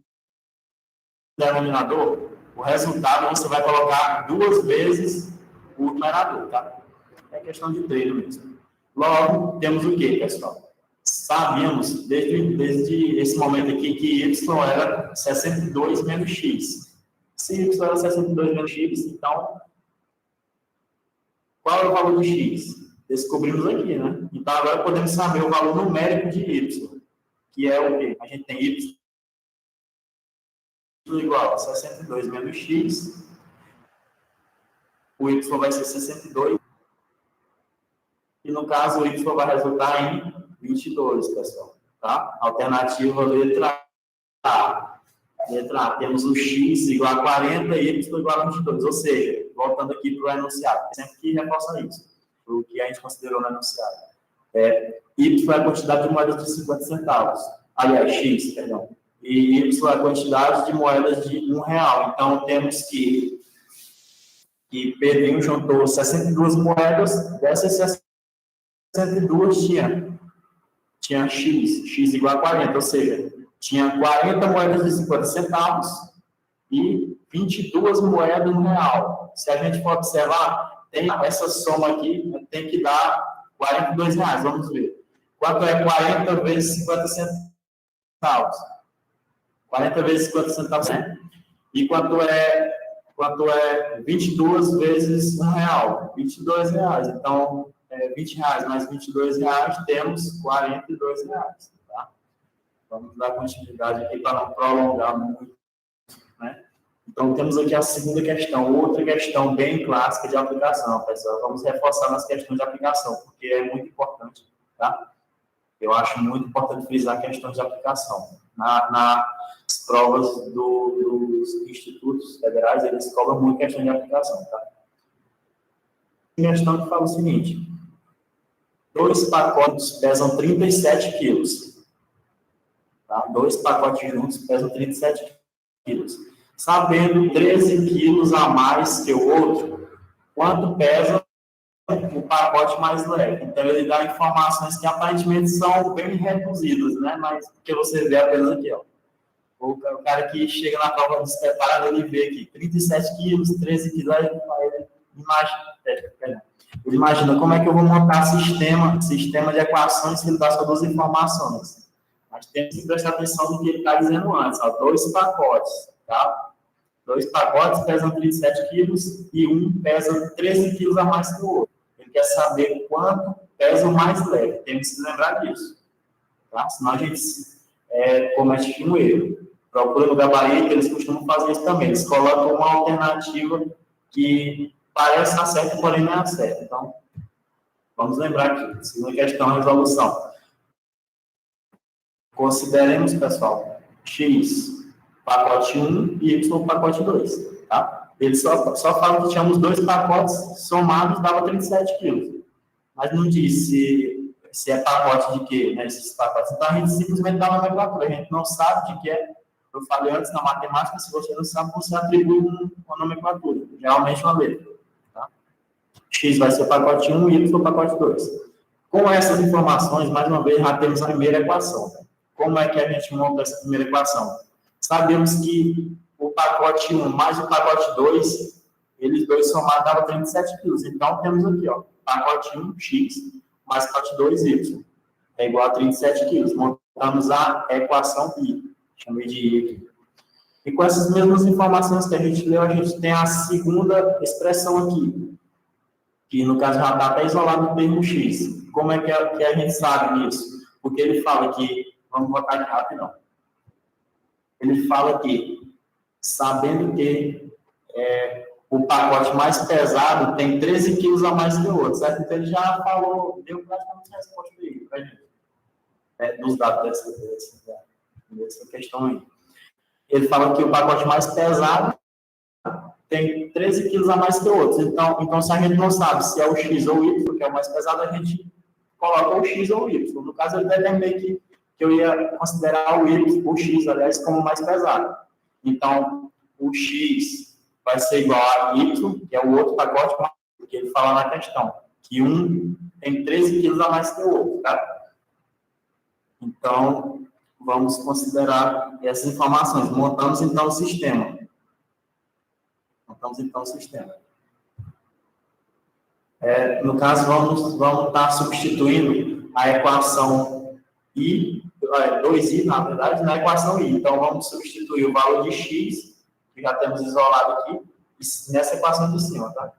denominador, o resultado você vai colocar 2 vezes o numerador. Tá? É questão de treino mesmo. Logo, temos o quê, pessoal? Sabíamos, desde esse momento aqui, que y era 62 menos x. Se y era 62 menos x, então, qual é o valor de x? Descobrimos aqui, né? Então, agora podemos saber o valor numérico de y, que é o quê? A gente tem y igual a 62 menos x, o y vai ser 62, e no caso o y vai resultar em 22, pessoal. Tá? Alternativa letra A. Letra A. Temos o x igual a 40 e y igual a 22. Ou seja, voltando aqui para o enunciado, sempre que reforça isso, o que a gente considerou no enunciado. Y é a quantidade de moedas de 50 centavos. Aliás, x, perdão. E y é a quantidade de moedas de R$1. Então, temos que Pedrinho juntou 62 moedas, dessas 62 tinha x igual a 40, ou seja, tinha 40 moedas de 50 centavos e 22 moedas de R$1. Se a gente for observar, tem essa soma aqui, tem que dar R$42. Vamos ver. Quanto é 40 vezes 50 centavos? 40 vezes 50 centavos, né? E quanto é 22 vezes R$1? R$22. Então, R$20 mais R$22, temos R$42. Tá? Vamos dar continuidade aqui para não prolongar muito. Né? Então, temos aqui a segunda questão, outra questão bem clássica de aplicação, pessoal. Vamos reforçar nas questões de aplicação, porque é muito importante. Tá? Eu acho muito importante frisar questões de aplicação. Nas provas dos institutos federais, eles cobram muito questão de aplicação. Tá? Questão que fala o seguinte: 2 pacotes pesam 37 quilos. Tá? 2 pacotes juntos pesam 37 quilos. Sabendo 13 quilos a mais que o outro, quanto pesa o pacote mais leve? Então, ele dá informações que aparentemente são bem reduzidas, né? Mas que você vê apenas aqui, ó. O cara que chega na prova despreparado, ele vê aqui 37 quilos, 13 quilos, aí ele imagina como é que eu vou montar sistema de equações se ele dá só duas informações. Mas temos que prestar atenção no que ele está dizendo antes. Ó, 2 pacotes, tá? 2 pacotes pesam 37 quilos e um pesa 13 quilos a mais que o outro. Ele quer saber quanto pesa o mais leve. Temos que se lembrar disso. Tá? Senão a gente comete um erro. Procura no gabarito, eles costumam fazer isso também. Eles colocam uma alternativa que parece estar certa, porém não é certa. Então, vamos lembrar aqui. Segunda questão, resolução. Consideremos, pessoal, X pacote 1 e Y pacote 2. Tá? Eles só falam que tínhamos 2 pacotes somados, dava 37 quilos. Mas não disse se é pacote de quê, né, esses pacotes. Então, a gente simplesmente dá uma nomenclatura. A gente não sabe de que é. Eu falei antes, na matemática, se você não sabe, você atribui uma nomenclatura. Geralmente uma letra. Tá? X vai ser o pacote 1 e Y o pacote 2. Com essas informações, mais uma vez, já temos a primeira equação. Como é que a gente monta essa primeira equação? Sabemos que o pacote 1 mais o pacote 2, eles dois somados davam 37 quilos. Então, temos aqui, ó, pacote 1, X, mais pacote 2, Y. É igual a 37 quilos. Montamos a equação I. Chamei de I aqui. E com essas mesmas informações que a gente leu, a gente tem a segunda expressão aqui. Que, no caso, já está até isolado no termo X. Como é que a gente sabe disso? Porque ele fala que... Vamos botar aqui rapidão. Ele fala que, sabendo que o pacote mais pesado tem 13 quilos a mais que o outro, certo? Então, ele já falou, deu praticamente a resposta aí para a gente, nos dados dessa questão aí. Ele fala que o pacote mais pesado tem 13 quilos a mais que o outro. Então, se a gente não sabe se é o X ou o Y, que é o mais pesado, a gente coloca o X ou o Y. No caso, ele determinei que eu ia considerar o X, aliás, como mais pesado. Então, o X vai ser igual a Y, que é o outro pacote, porque ele fala na questão, que um tem 13 quilos a mais que o outro, tá? Então, vamos considerar essas informações. Montamos, então, o sistema. No caso, vamos estar substituindo a equação I, 2i, na verdade, na equação I. Então, vamos substituir o valor de x, que já temos isolado aqui, nessa equação de cima, tá?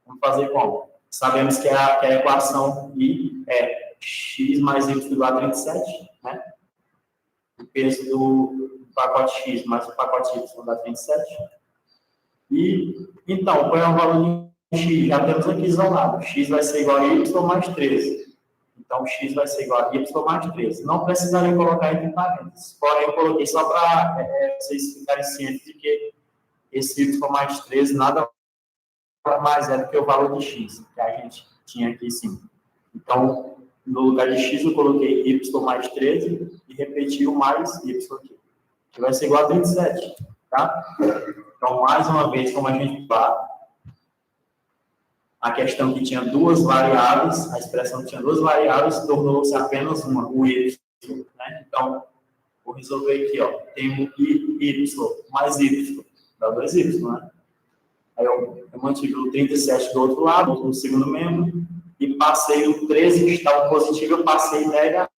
Vamos fazer como? Sabemos que a equação I é x mais y igual a 37, né? O peso do pacote x mais o pacote y dá 37. E, então, qual é o valor de x? Já temos aqui isolado. X vai ser igual a y mais 13. Então, x vai ser igual a y mais 13. Não precisaria colocar entre parênteses. Porém, eu coloquei só para vocês ficarem cientes de que esse y mais 13 nada mais é do que o valor de x, que a gente tinha aqui em cima. Então, no lugar de x, eu coloquei y mais 13 e repeti o mais y aqui, que vai ser igual a 37, tá? Então, mais uma vez, como a gente fala, a questão que tinha duas variáveis, a expressão que tinha duas variáveis, tornou-se apenas uma, o y, né? Então, vou resolver aqui, ó, tem o y mais y, dá 2y, né? Aí eu mantive o 37 do outro lado, no segundo membro, e passei o 13, que estava positivo, eu passei negativo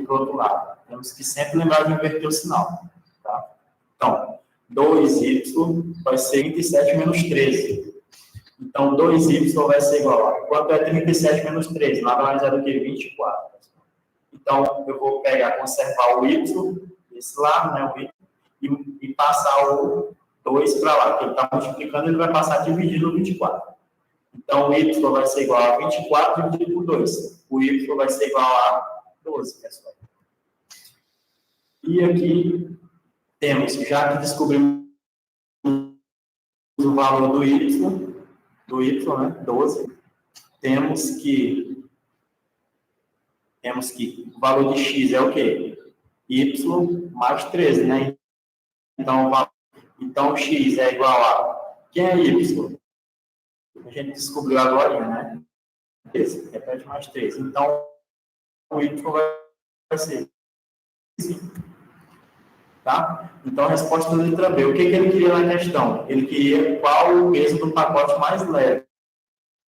para o outro lado. Temos que sempre lembrar de inverter o sinal, tá? Então, 2y vai ser 37 menos 13. Então, 2y vai ser igual a... Quanto é 37 menos 13? Nada mais é do que 24. Então, eu vou conservar o y, esse lado, né, o y, e passar o 2 para lá, porque ele está multiplicando, ele vai passar dividido no 24. Então, o y vai ser igual a 24 dividido por 2. O y vai ser igual a 12, pessoal. E aqui temos, já que descobrimos o valor do y, né, 12, temos que o valor de x é o quê? Y mais 13, né? Então, x é igual a... Quem é y? A gente descobriu agora, né? 13, repete mais 13. Então, o y vai ser Tá? Então, a resposta da letra B. O que ele queria na questão? Ele queria qual o peso do pacote mais leve.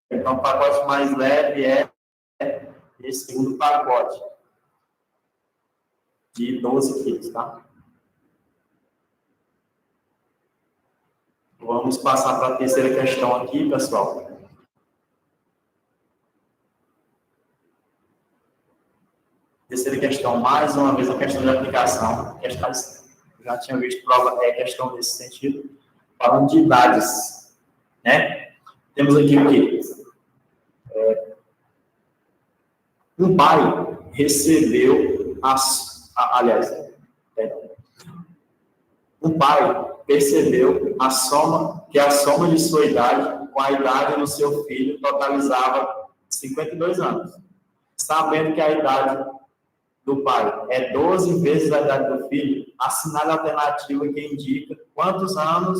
Então, o pacote mais leve é esse segundo pacote, de 12 quilos, tá? Vamos passar para a terceira questão aqui, pessoal. Terceira questão, mais uma vez, a questão de aplicação. Já tinha visto prova, questão nesse sentido. Falando de idades, né? Temos aqui o quê? Um pai recebeu um pai percebeu que a soma de sua idade com a idade do seu filho totalizava 52 anos. Sabendo que a idade do pai é 12 vezes a idade do filho, assinale a alternativa que indica quantos anos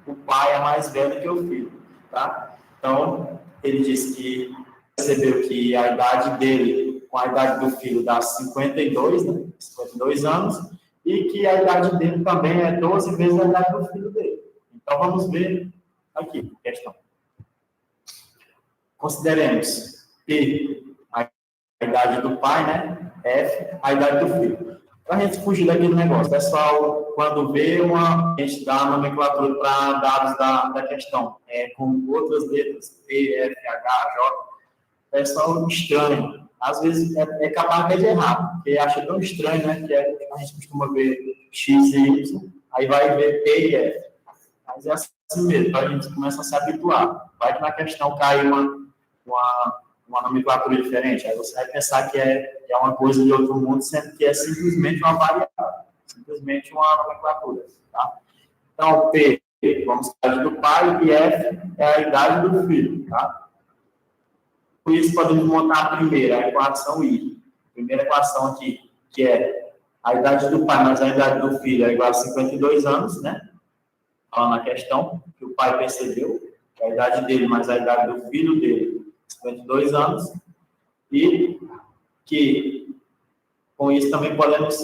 o pai é mais velho que o filho, tá? Então, ele disse que percebeu que a idade dele com a idade do filho dá 52, né? 52 anos, e que a idade dele também é 12 vezes a idade do filho dele. Então, vamos ver aqui, questão. Consideremos P, a idade do pai, né? F, a idade do filho. Para a gente fugir daquele negócio, pessoal, quando vê a gente dá a nomenclatura para dados da questão, com outras letras, P, F, H, J, pessoal estranho. Às vezes é capaz até de errar, porque acha tão estranho, né? Que a gente costuma ver X e Y, aí vai ver P e F. Mas é assim mesmo, a gente começa a se habituar. Vai que na questão cai uma nomenclatura diferente, aí você vai pensar que é uma coisa de outro mundo, sendo que é simplesmente uma variável, simplesmente uma nomenclatura, tá? Então, P, vamos a idade do pai, e F é a idade do filho, tá? Por isso, podemos montar a primeira, a equação I. A primeira equação aqui, que é a idade do pai mais a idade do filho é igual a 52 anos, né? Falando na questão, que o pai percebeu, que a idade dele mais a idade do filho dele, 52 anos, e que, com isso, também podemos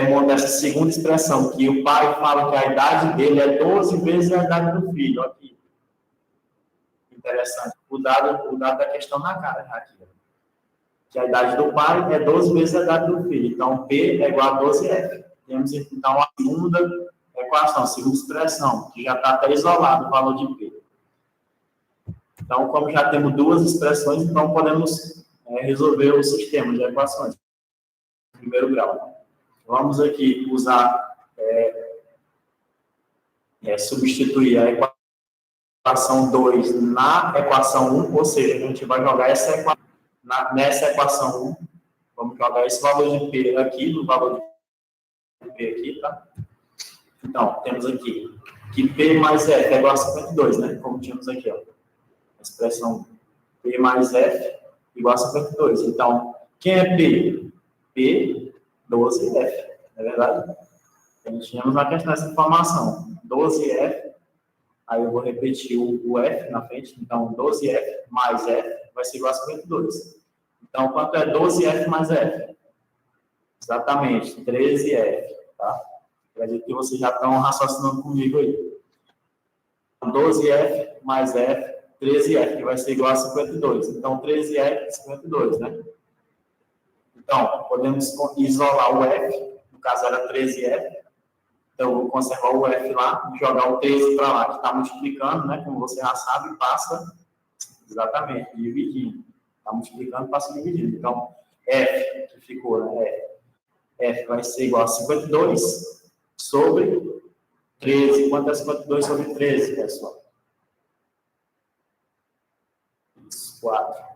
montar essa segunda expressão, que o pai fala que a idade dele é 12 vezes a idade do filho. Aqui. Interessante. O dado da questão na cara, aqui. Que a idade do pai é 12 vezes a idade do filho. Então, P é igual a 12F. Temos, então, a segunda equação, a segunda expressão, que já está até isolado o valor de P. Então, como já temos duas expressões, então podemos resolver o sistema de equações em primeiro grau. Vamos aqui usar, substituir a equação 2 na equação 1, ou seja, a gente vai jogar nessa equação 1, vamos jogar esse valor de P aqui, no valor de P aqui, tá? Então, temos aqui que P mais F é igual a 52, né? Como tínhamos aqui, ó. A expressão P mais F igual a 52. Então, quem é P? P, 12F, não é verdade? A gente tínhamos na questão essa informação. 12F, aí eu vou repetir o F na frente. Então, 12F mais F vai ser igual a 52. Então, quanto é 12F mais F? Exatamente, 13F, tá? Acredito que vocês já estão raciocinando comigo aí. 12F mais F, 13F, que vai ser igual a 52. Então, 13F, 52, né? Então, podemos isolar o F, no caso era 13F. Então, eu vou conservar o F lá, jogar o 13 para lá, que está multiplicando, né? Como você já sabe, passa exatamente, dividindo. Está multiplicando, passa dividindo. Então, F, que ficou, né? F vai ser igual a 52 sobre 13. Quanto é 52 sobre 13, pessoal? 4.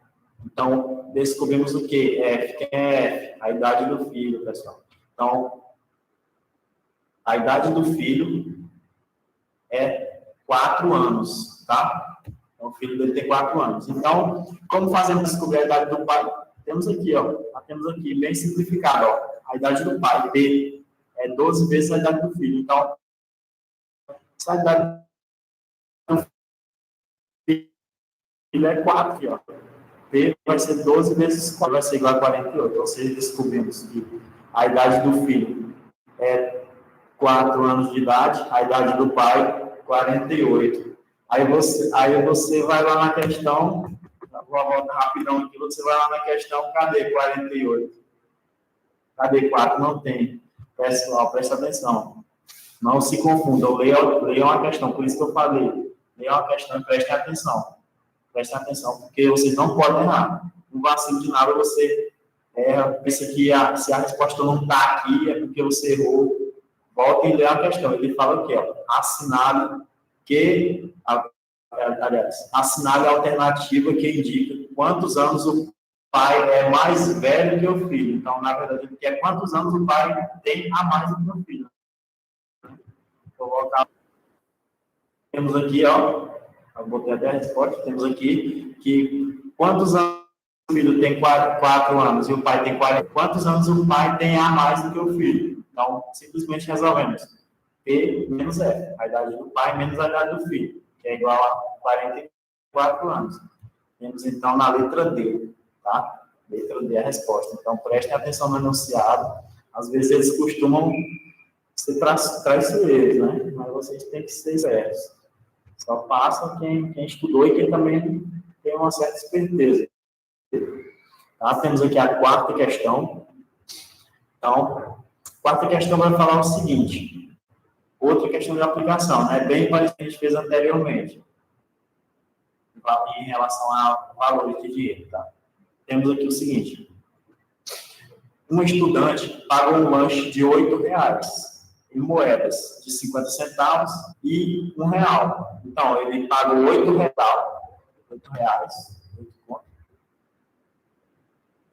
Então, descobrimos o quê? F. Quem é F? A idade do filho, pessoal. Então, a idade do filho é 4 anos, tá? Então, o filho dele tem 4 anos. Então, como fazemos descobrir a idade do pai? Temos aqui, ó. Temos aqui, bem simplificado, ó. A idade do pai, P, é 12 vezes a idade do filho. Então, essa idade do filho é 4 aqui, ó. P vai ser 12 vezes 4, vai ser igual a 48. Ou seja, descobrimos que a idade do filho é 4 anos de idade, a idade do pai, 48. Aí você vai lá na questão, vou voltar rapidão aqui, você vai lá na questão, cadê 48? Cadê 4? Não tem. Pessoal, presta atenção. Não se confundam, leiam a questão, por isso que eu falei. Leiam a questão e prestem atenção. Prestem atenção, porque vocês não podem errar. Um vacilo de nada, você erra, pensa que se a resposta não está aqui, é porque você errou. Volta e lê a questão. Ele fala aqui, ó, assinale a alternativa que indica quantos anos o pai é mais velho que o filho. Então, na verdade, ele quer quantos anos o pai tem a mais do que o filho. Vou colocar. Temos aqui, ó, eu botei até a resposta, temos aqui que quantos anos o filho tem 4 anos e o pai tem 40, quantos anos o pai tem a mais do que o filho? Então, simplesmente resolvemos. P menos F, a idade do pai menos a idade do filho, que é igual a 44 anos. Temos, então, na letra D, tá? Letra D é a resposta. Então, prestem atenção no enunciado. Às vezes, eles costumam ser traiçoeiros, né? Mas vocês têm que ser certos. Só passa quem estudou e quem também tem uma certa esperteza. Tá? Temos aqui a quarta questão. Então, a quarta questão vai falar o seguinte. Outra questão de aplicação, né? Bem parecido que a gente fez anteriormente. Em relação a valores de dinheiro, tá? Temos aqui o seguinte. Um estudante pagou um lanche de R$8 em moedas de 50 centavos e R$1. Então, ele pagou R$8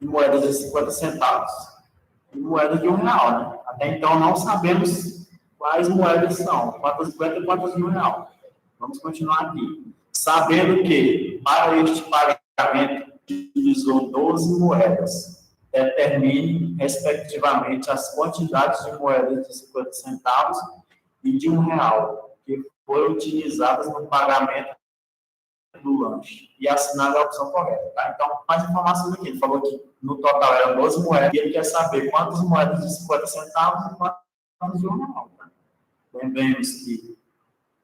em moedas de 50 centavos e moedas de R$1, né? Até então, não sabemos quais moedas são, quantas 50 e quantas de R$1. Vamos continuar aqui. Sabendo que, para este pagamento, utilizou 12 moedas. Determine, respectivamente, as quantidades de moedas de 50 centavos e de R$1 que foram utilizadas no pagamento do lanche. E assinale a opção correta. Tá? Então, mais informações aqui. Ele falou que no total eram 12 moedas e ele quer saber quantas moedas de 50 centavos e quantas de R$1. Tá? Lembremos que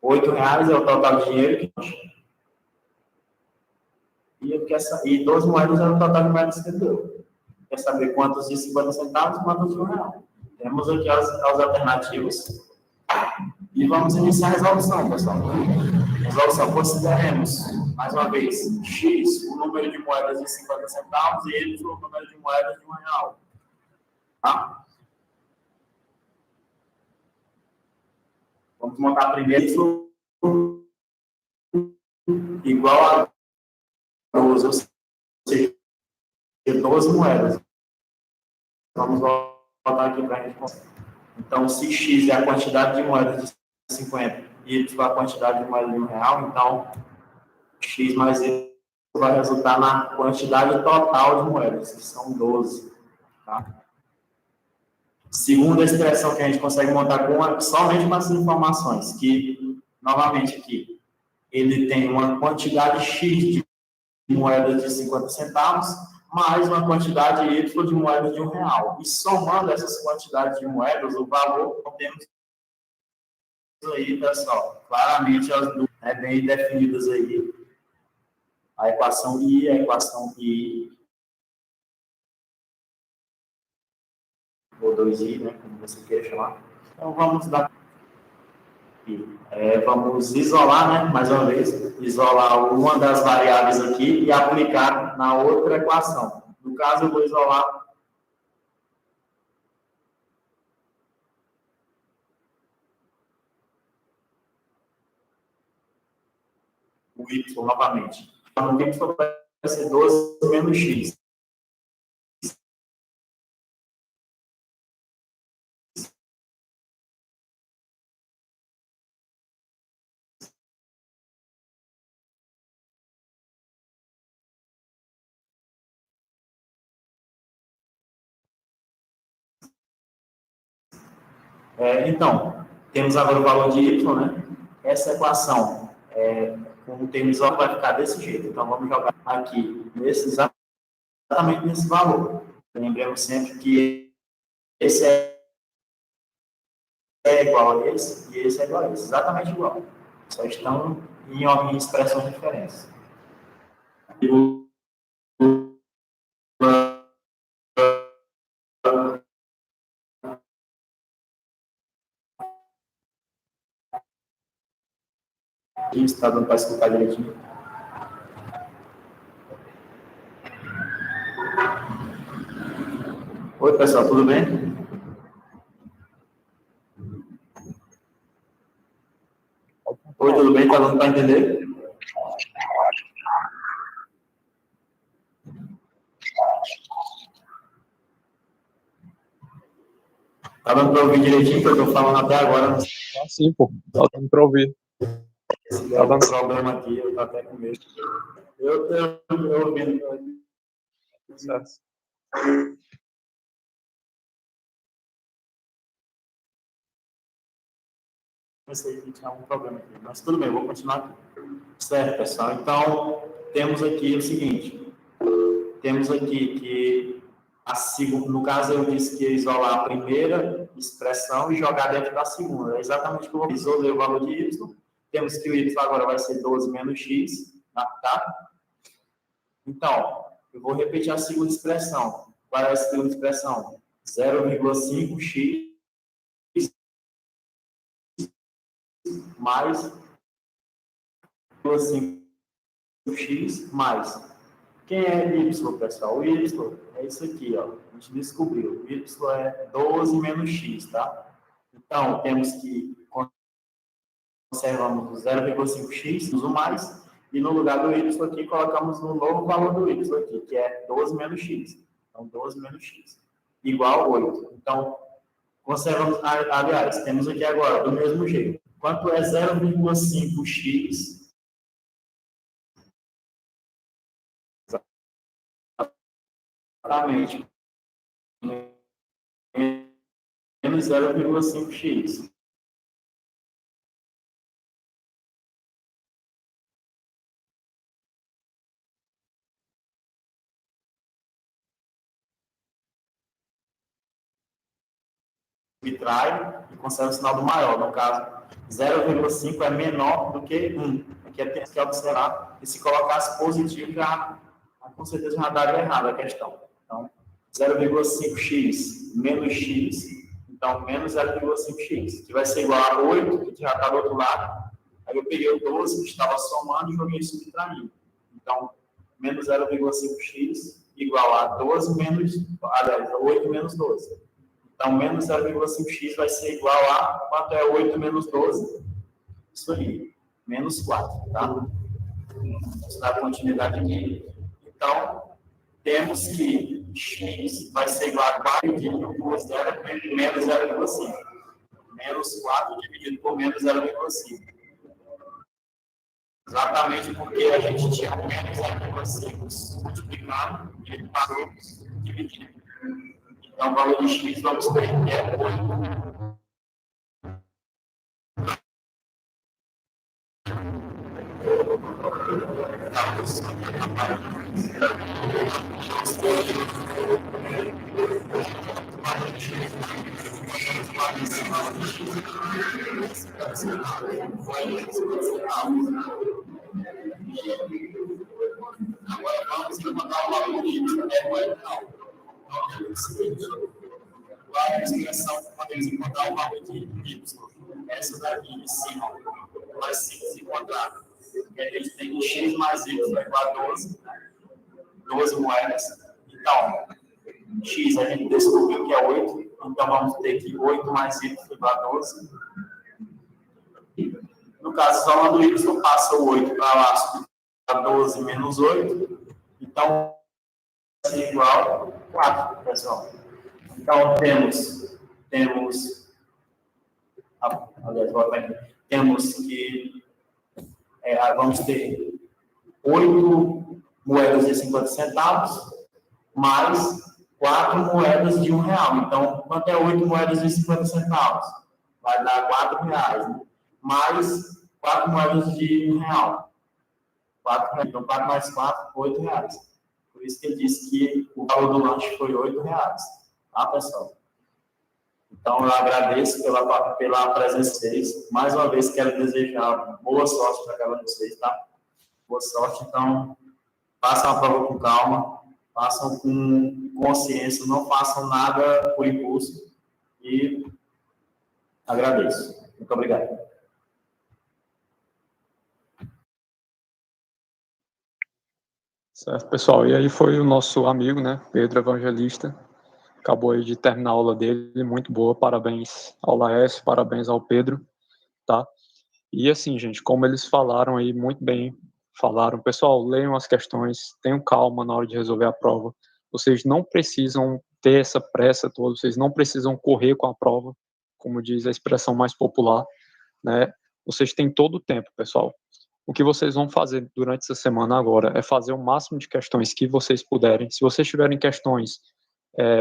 R$8 é o total de dinheiro que e 12 moedas é o total de moedas que ele deu. Quer saber quantos de 50 centavos e quantos de R$1. Temos aqui as alternativas. E vamos iniciar a resolução, pessoal. Resolução, consideremos, mais uma vez, X, o número de moedas de 50 centavos, e Y, o número de moedas de R$1. Tá? Vamos montar primeiro igual a 12, ou seja, 12 moedas. Vamos voltar aqui para a gente. Então, se X é a quantidade de moedas de 50 e Y é a quantidade de moedas de R$1, então X mais Y vai resultar na quantidade total de moedas, que são 12. Tá? Segunda expressão que a gente consegue montar somente com essas informações, que, novamente aqui, ele tem uma quantidade X de moedas de 50 centavos, mais uma quantidade Y de moedas de R$1. E somando essas quantidades de moedas, o valor que temos aí, pessoal, claramente as duas bem definidas aí. A equação I, a equação I, ou 2I, né, como você queira chamar. Então, vamos dar vamos isolar, né, mais uma vez, isolar uma das variáveis aqui e aplicar na outra equação. No caso, eu vou isolar o Y novamente. O Y vai ser 12 menos X. Então, temos agora o valor de Y, né? Essa equação com o termo isolado vai ficar desse jeito. Então, vamos jogar aqui exatamente nesse valor. Lembremos sempre que esse é igual a esse e esse é igual a esse. Exatamente igual. Só estão em expressões diferentes. Está dando para escutar direitinho. Oi, pessoal, tudo bem? Oi, tudo bem? Está dando para entender? Está dando para ouvir direitinho que eu estou falando até agora? Ah, sim, pô. Tá dando para ouvir. Se der algum problema aqui, eu estou até com medo. Eu estou ouvindo. Certo. Não sei se tinha algum problema aqui, mas tudo bem, vou continuar aqui. Certo, pessoal. Então, temos aqui o seguinte. Temos aqui que, no caso, eu disse que ia isolar a primeira expressão e jogar dentro da segunda. É exatamente o que eu vou isolei o valor de y. Temos que o y agora vai ser 12 menos x, tá? Então, eu vou repetir a segunda expressão. Qual é a segunda expressão? 0,5x mais 5x mais. Quem é y, pessoal? O y é isso aqui, ó. A gente descobriu. O y é 12 menos x, tá? Então, temos que conservamos o 0,5x, o mais, e no lugar do y aqui, colocamos o novo valor do y aqui, que é 12 menos x. Então, 12 menos x igual a 8. Então, conservamos, aliás, temos aqui agora, do mesmo jeito. Quanto é 0,5x? Exatamente. Menos 0,5x. Subtrai e conserva o sinal do maior. No caso, 0,5 é menor do que 1. Aqui tem que observar. E se colocasse positivo, já com certeza já daria errado a questão. Então, 0,5x menos x, então menos 0,5x, que vai ser igual a 8, que já está do outro lado. Aí eu peguei o 12, que estava somando, e joguei subtraindo. Então, menos 0,5x igual a 12 menos, aliás, 8 menos 12. Então, menos 0,5x vai ser igual a, quanto é 8 menos 12? Isso aí, menos 4, tá? Vamos dar continuidade aqui. Então, temos que x vai ser igual a 4 dividido por 0 menos 0,5. Menos 4 dividido por menos 0,5. Exatamente porque a gente tinha menos 0,5 multiplicado e ele parou dividindo. Então, o valor de x, vamos ter que é 8. Agora, vamos levantar o valor de y. Qual é a expressão que podemos encontrar o valor de y? Essa daqui em cima vai se encontrar. Porque a gente tem x mais y vai igual a 12, né? 12 moedas. Então, x a gente descobriu que é 8. Então, vamos ter que 8 mais y igual a 12. No caso, só do y passa o 8 para lá, a 12 menos 8. Então, vai ser igual a 4, pessoal. Então, temos que vamos ter 8 moedas de 50 centavos mais 4 moedas de R$1. Então, quanto é 8 moedas de 50 centavos? Vai dar R$4, né? Mais 4 moedas de R$1. R$4. Então, 4 mais 4, R$8. Por isso que ele disse que o valor do lanche foi R$8. Tá, pessoal? Então, eu agradeço pela presença de vocês. Mais uma vez, quero desejar boa sorte para cada um de vocês, tá? Boa sorte. Então, façam a prova com calma, façam com consciência, não façam nada por impulso. E agradeço. Muito obrigado. Certo, pessoal. E aí foi o nosso amigo, né, Pedro Evangelista. Acabou aí de terminar a aula dele, muito boa. Parabéns ao Laércio, parabéns ao Pedro, tá? E assim, gente, como eles falaram aí muito bem, falaram, pessoal, leiam as questões, tenham calma na hora de resolver a prova. Vocês não precisam ter essa pressa toda, vocês não precisam correr com a prova, como diz a expressão mais popular, né? Vocês têm todo o tempo, pessoal. O que vocês vão fazer durante essa semana agora é fazer o máximo de questões que vocês puderem. Se vocês tiverem questões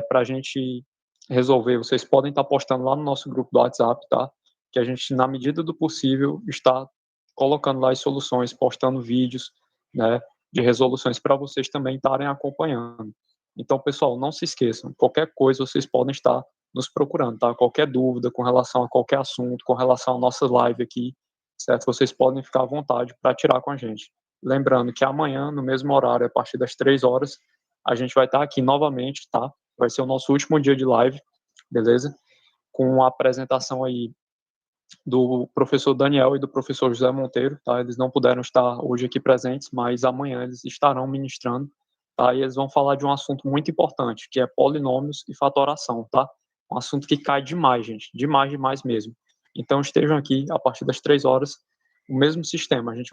para a gente resolver, vocês podem estar postando lá no nosso grupo do WhatsApp, tá? Que a gente, na medida do possível, está colocando lá as soluções, postando vídeos, né, de resoluções para vocês também estarem acompanhando. Então, pessoal, não se esqueçam, qualquer coisa vocês podem estar nos procurando, tá? Qualquer dúvida com relação a qualquer assunto, com relação à nossa live aqui, certo? Vocês podem ficar à vontade para tirar com a gente. Lembrando que amanhã, no mesmo horário, a partir das 3 horas, a gente vai estar aqui novamente, tá? Vai ser o nosso último dia de live, beleza? Com a apresentação aí do professor Daniel e do professor José Monteiro, tá? Eles não puderam estar hoje aqui presentes, mas amanhã eles estarão ministrando, tá? E eles vão falar de um assunto muito importante, que é polinômios e fatoração, tá? Um assunto que cai demais, gente, demais mesmo. Então estejam aqui a partir das 3 horas, o mesmo sistema, a gente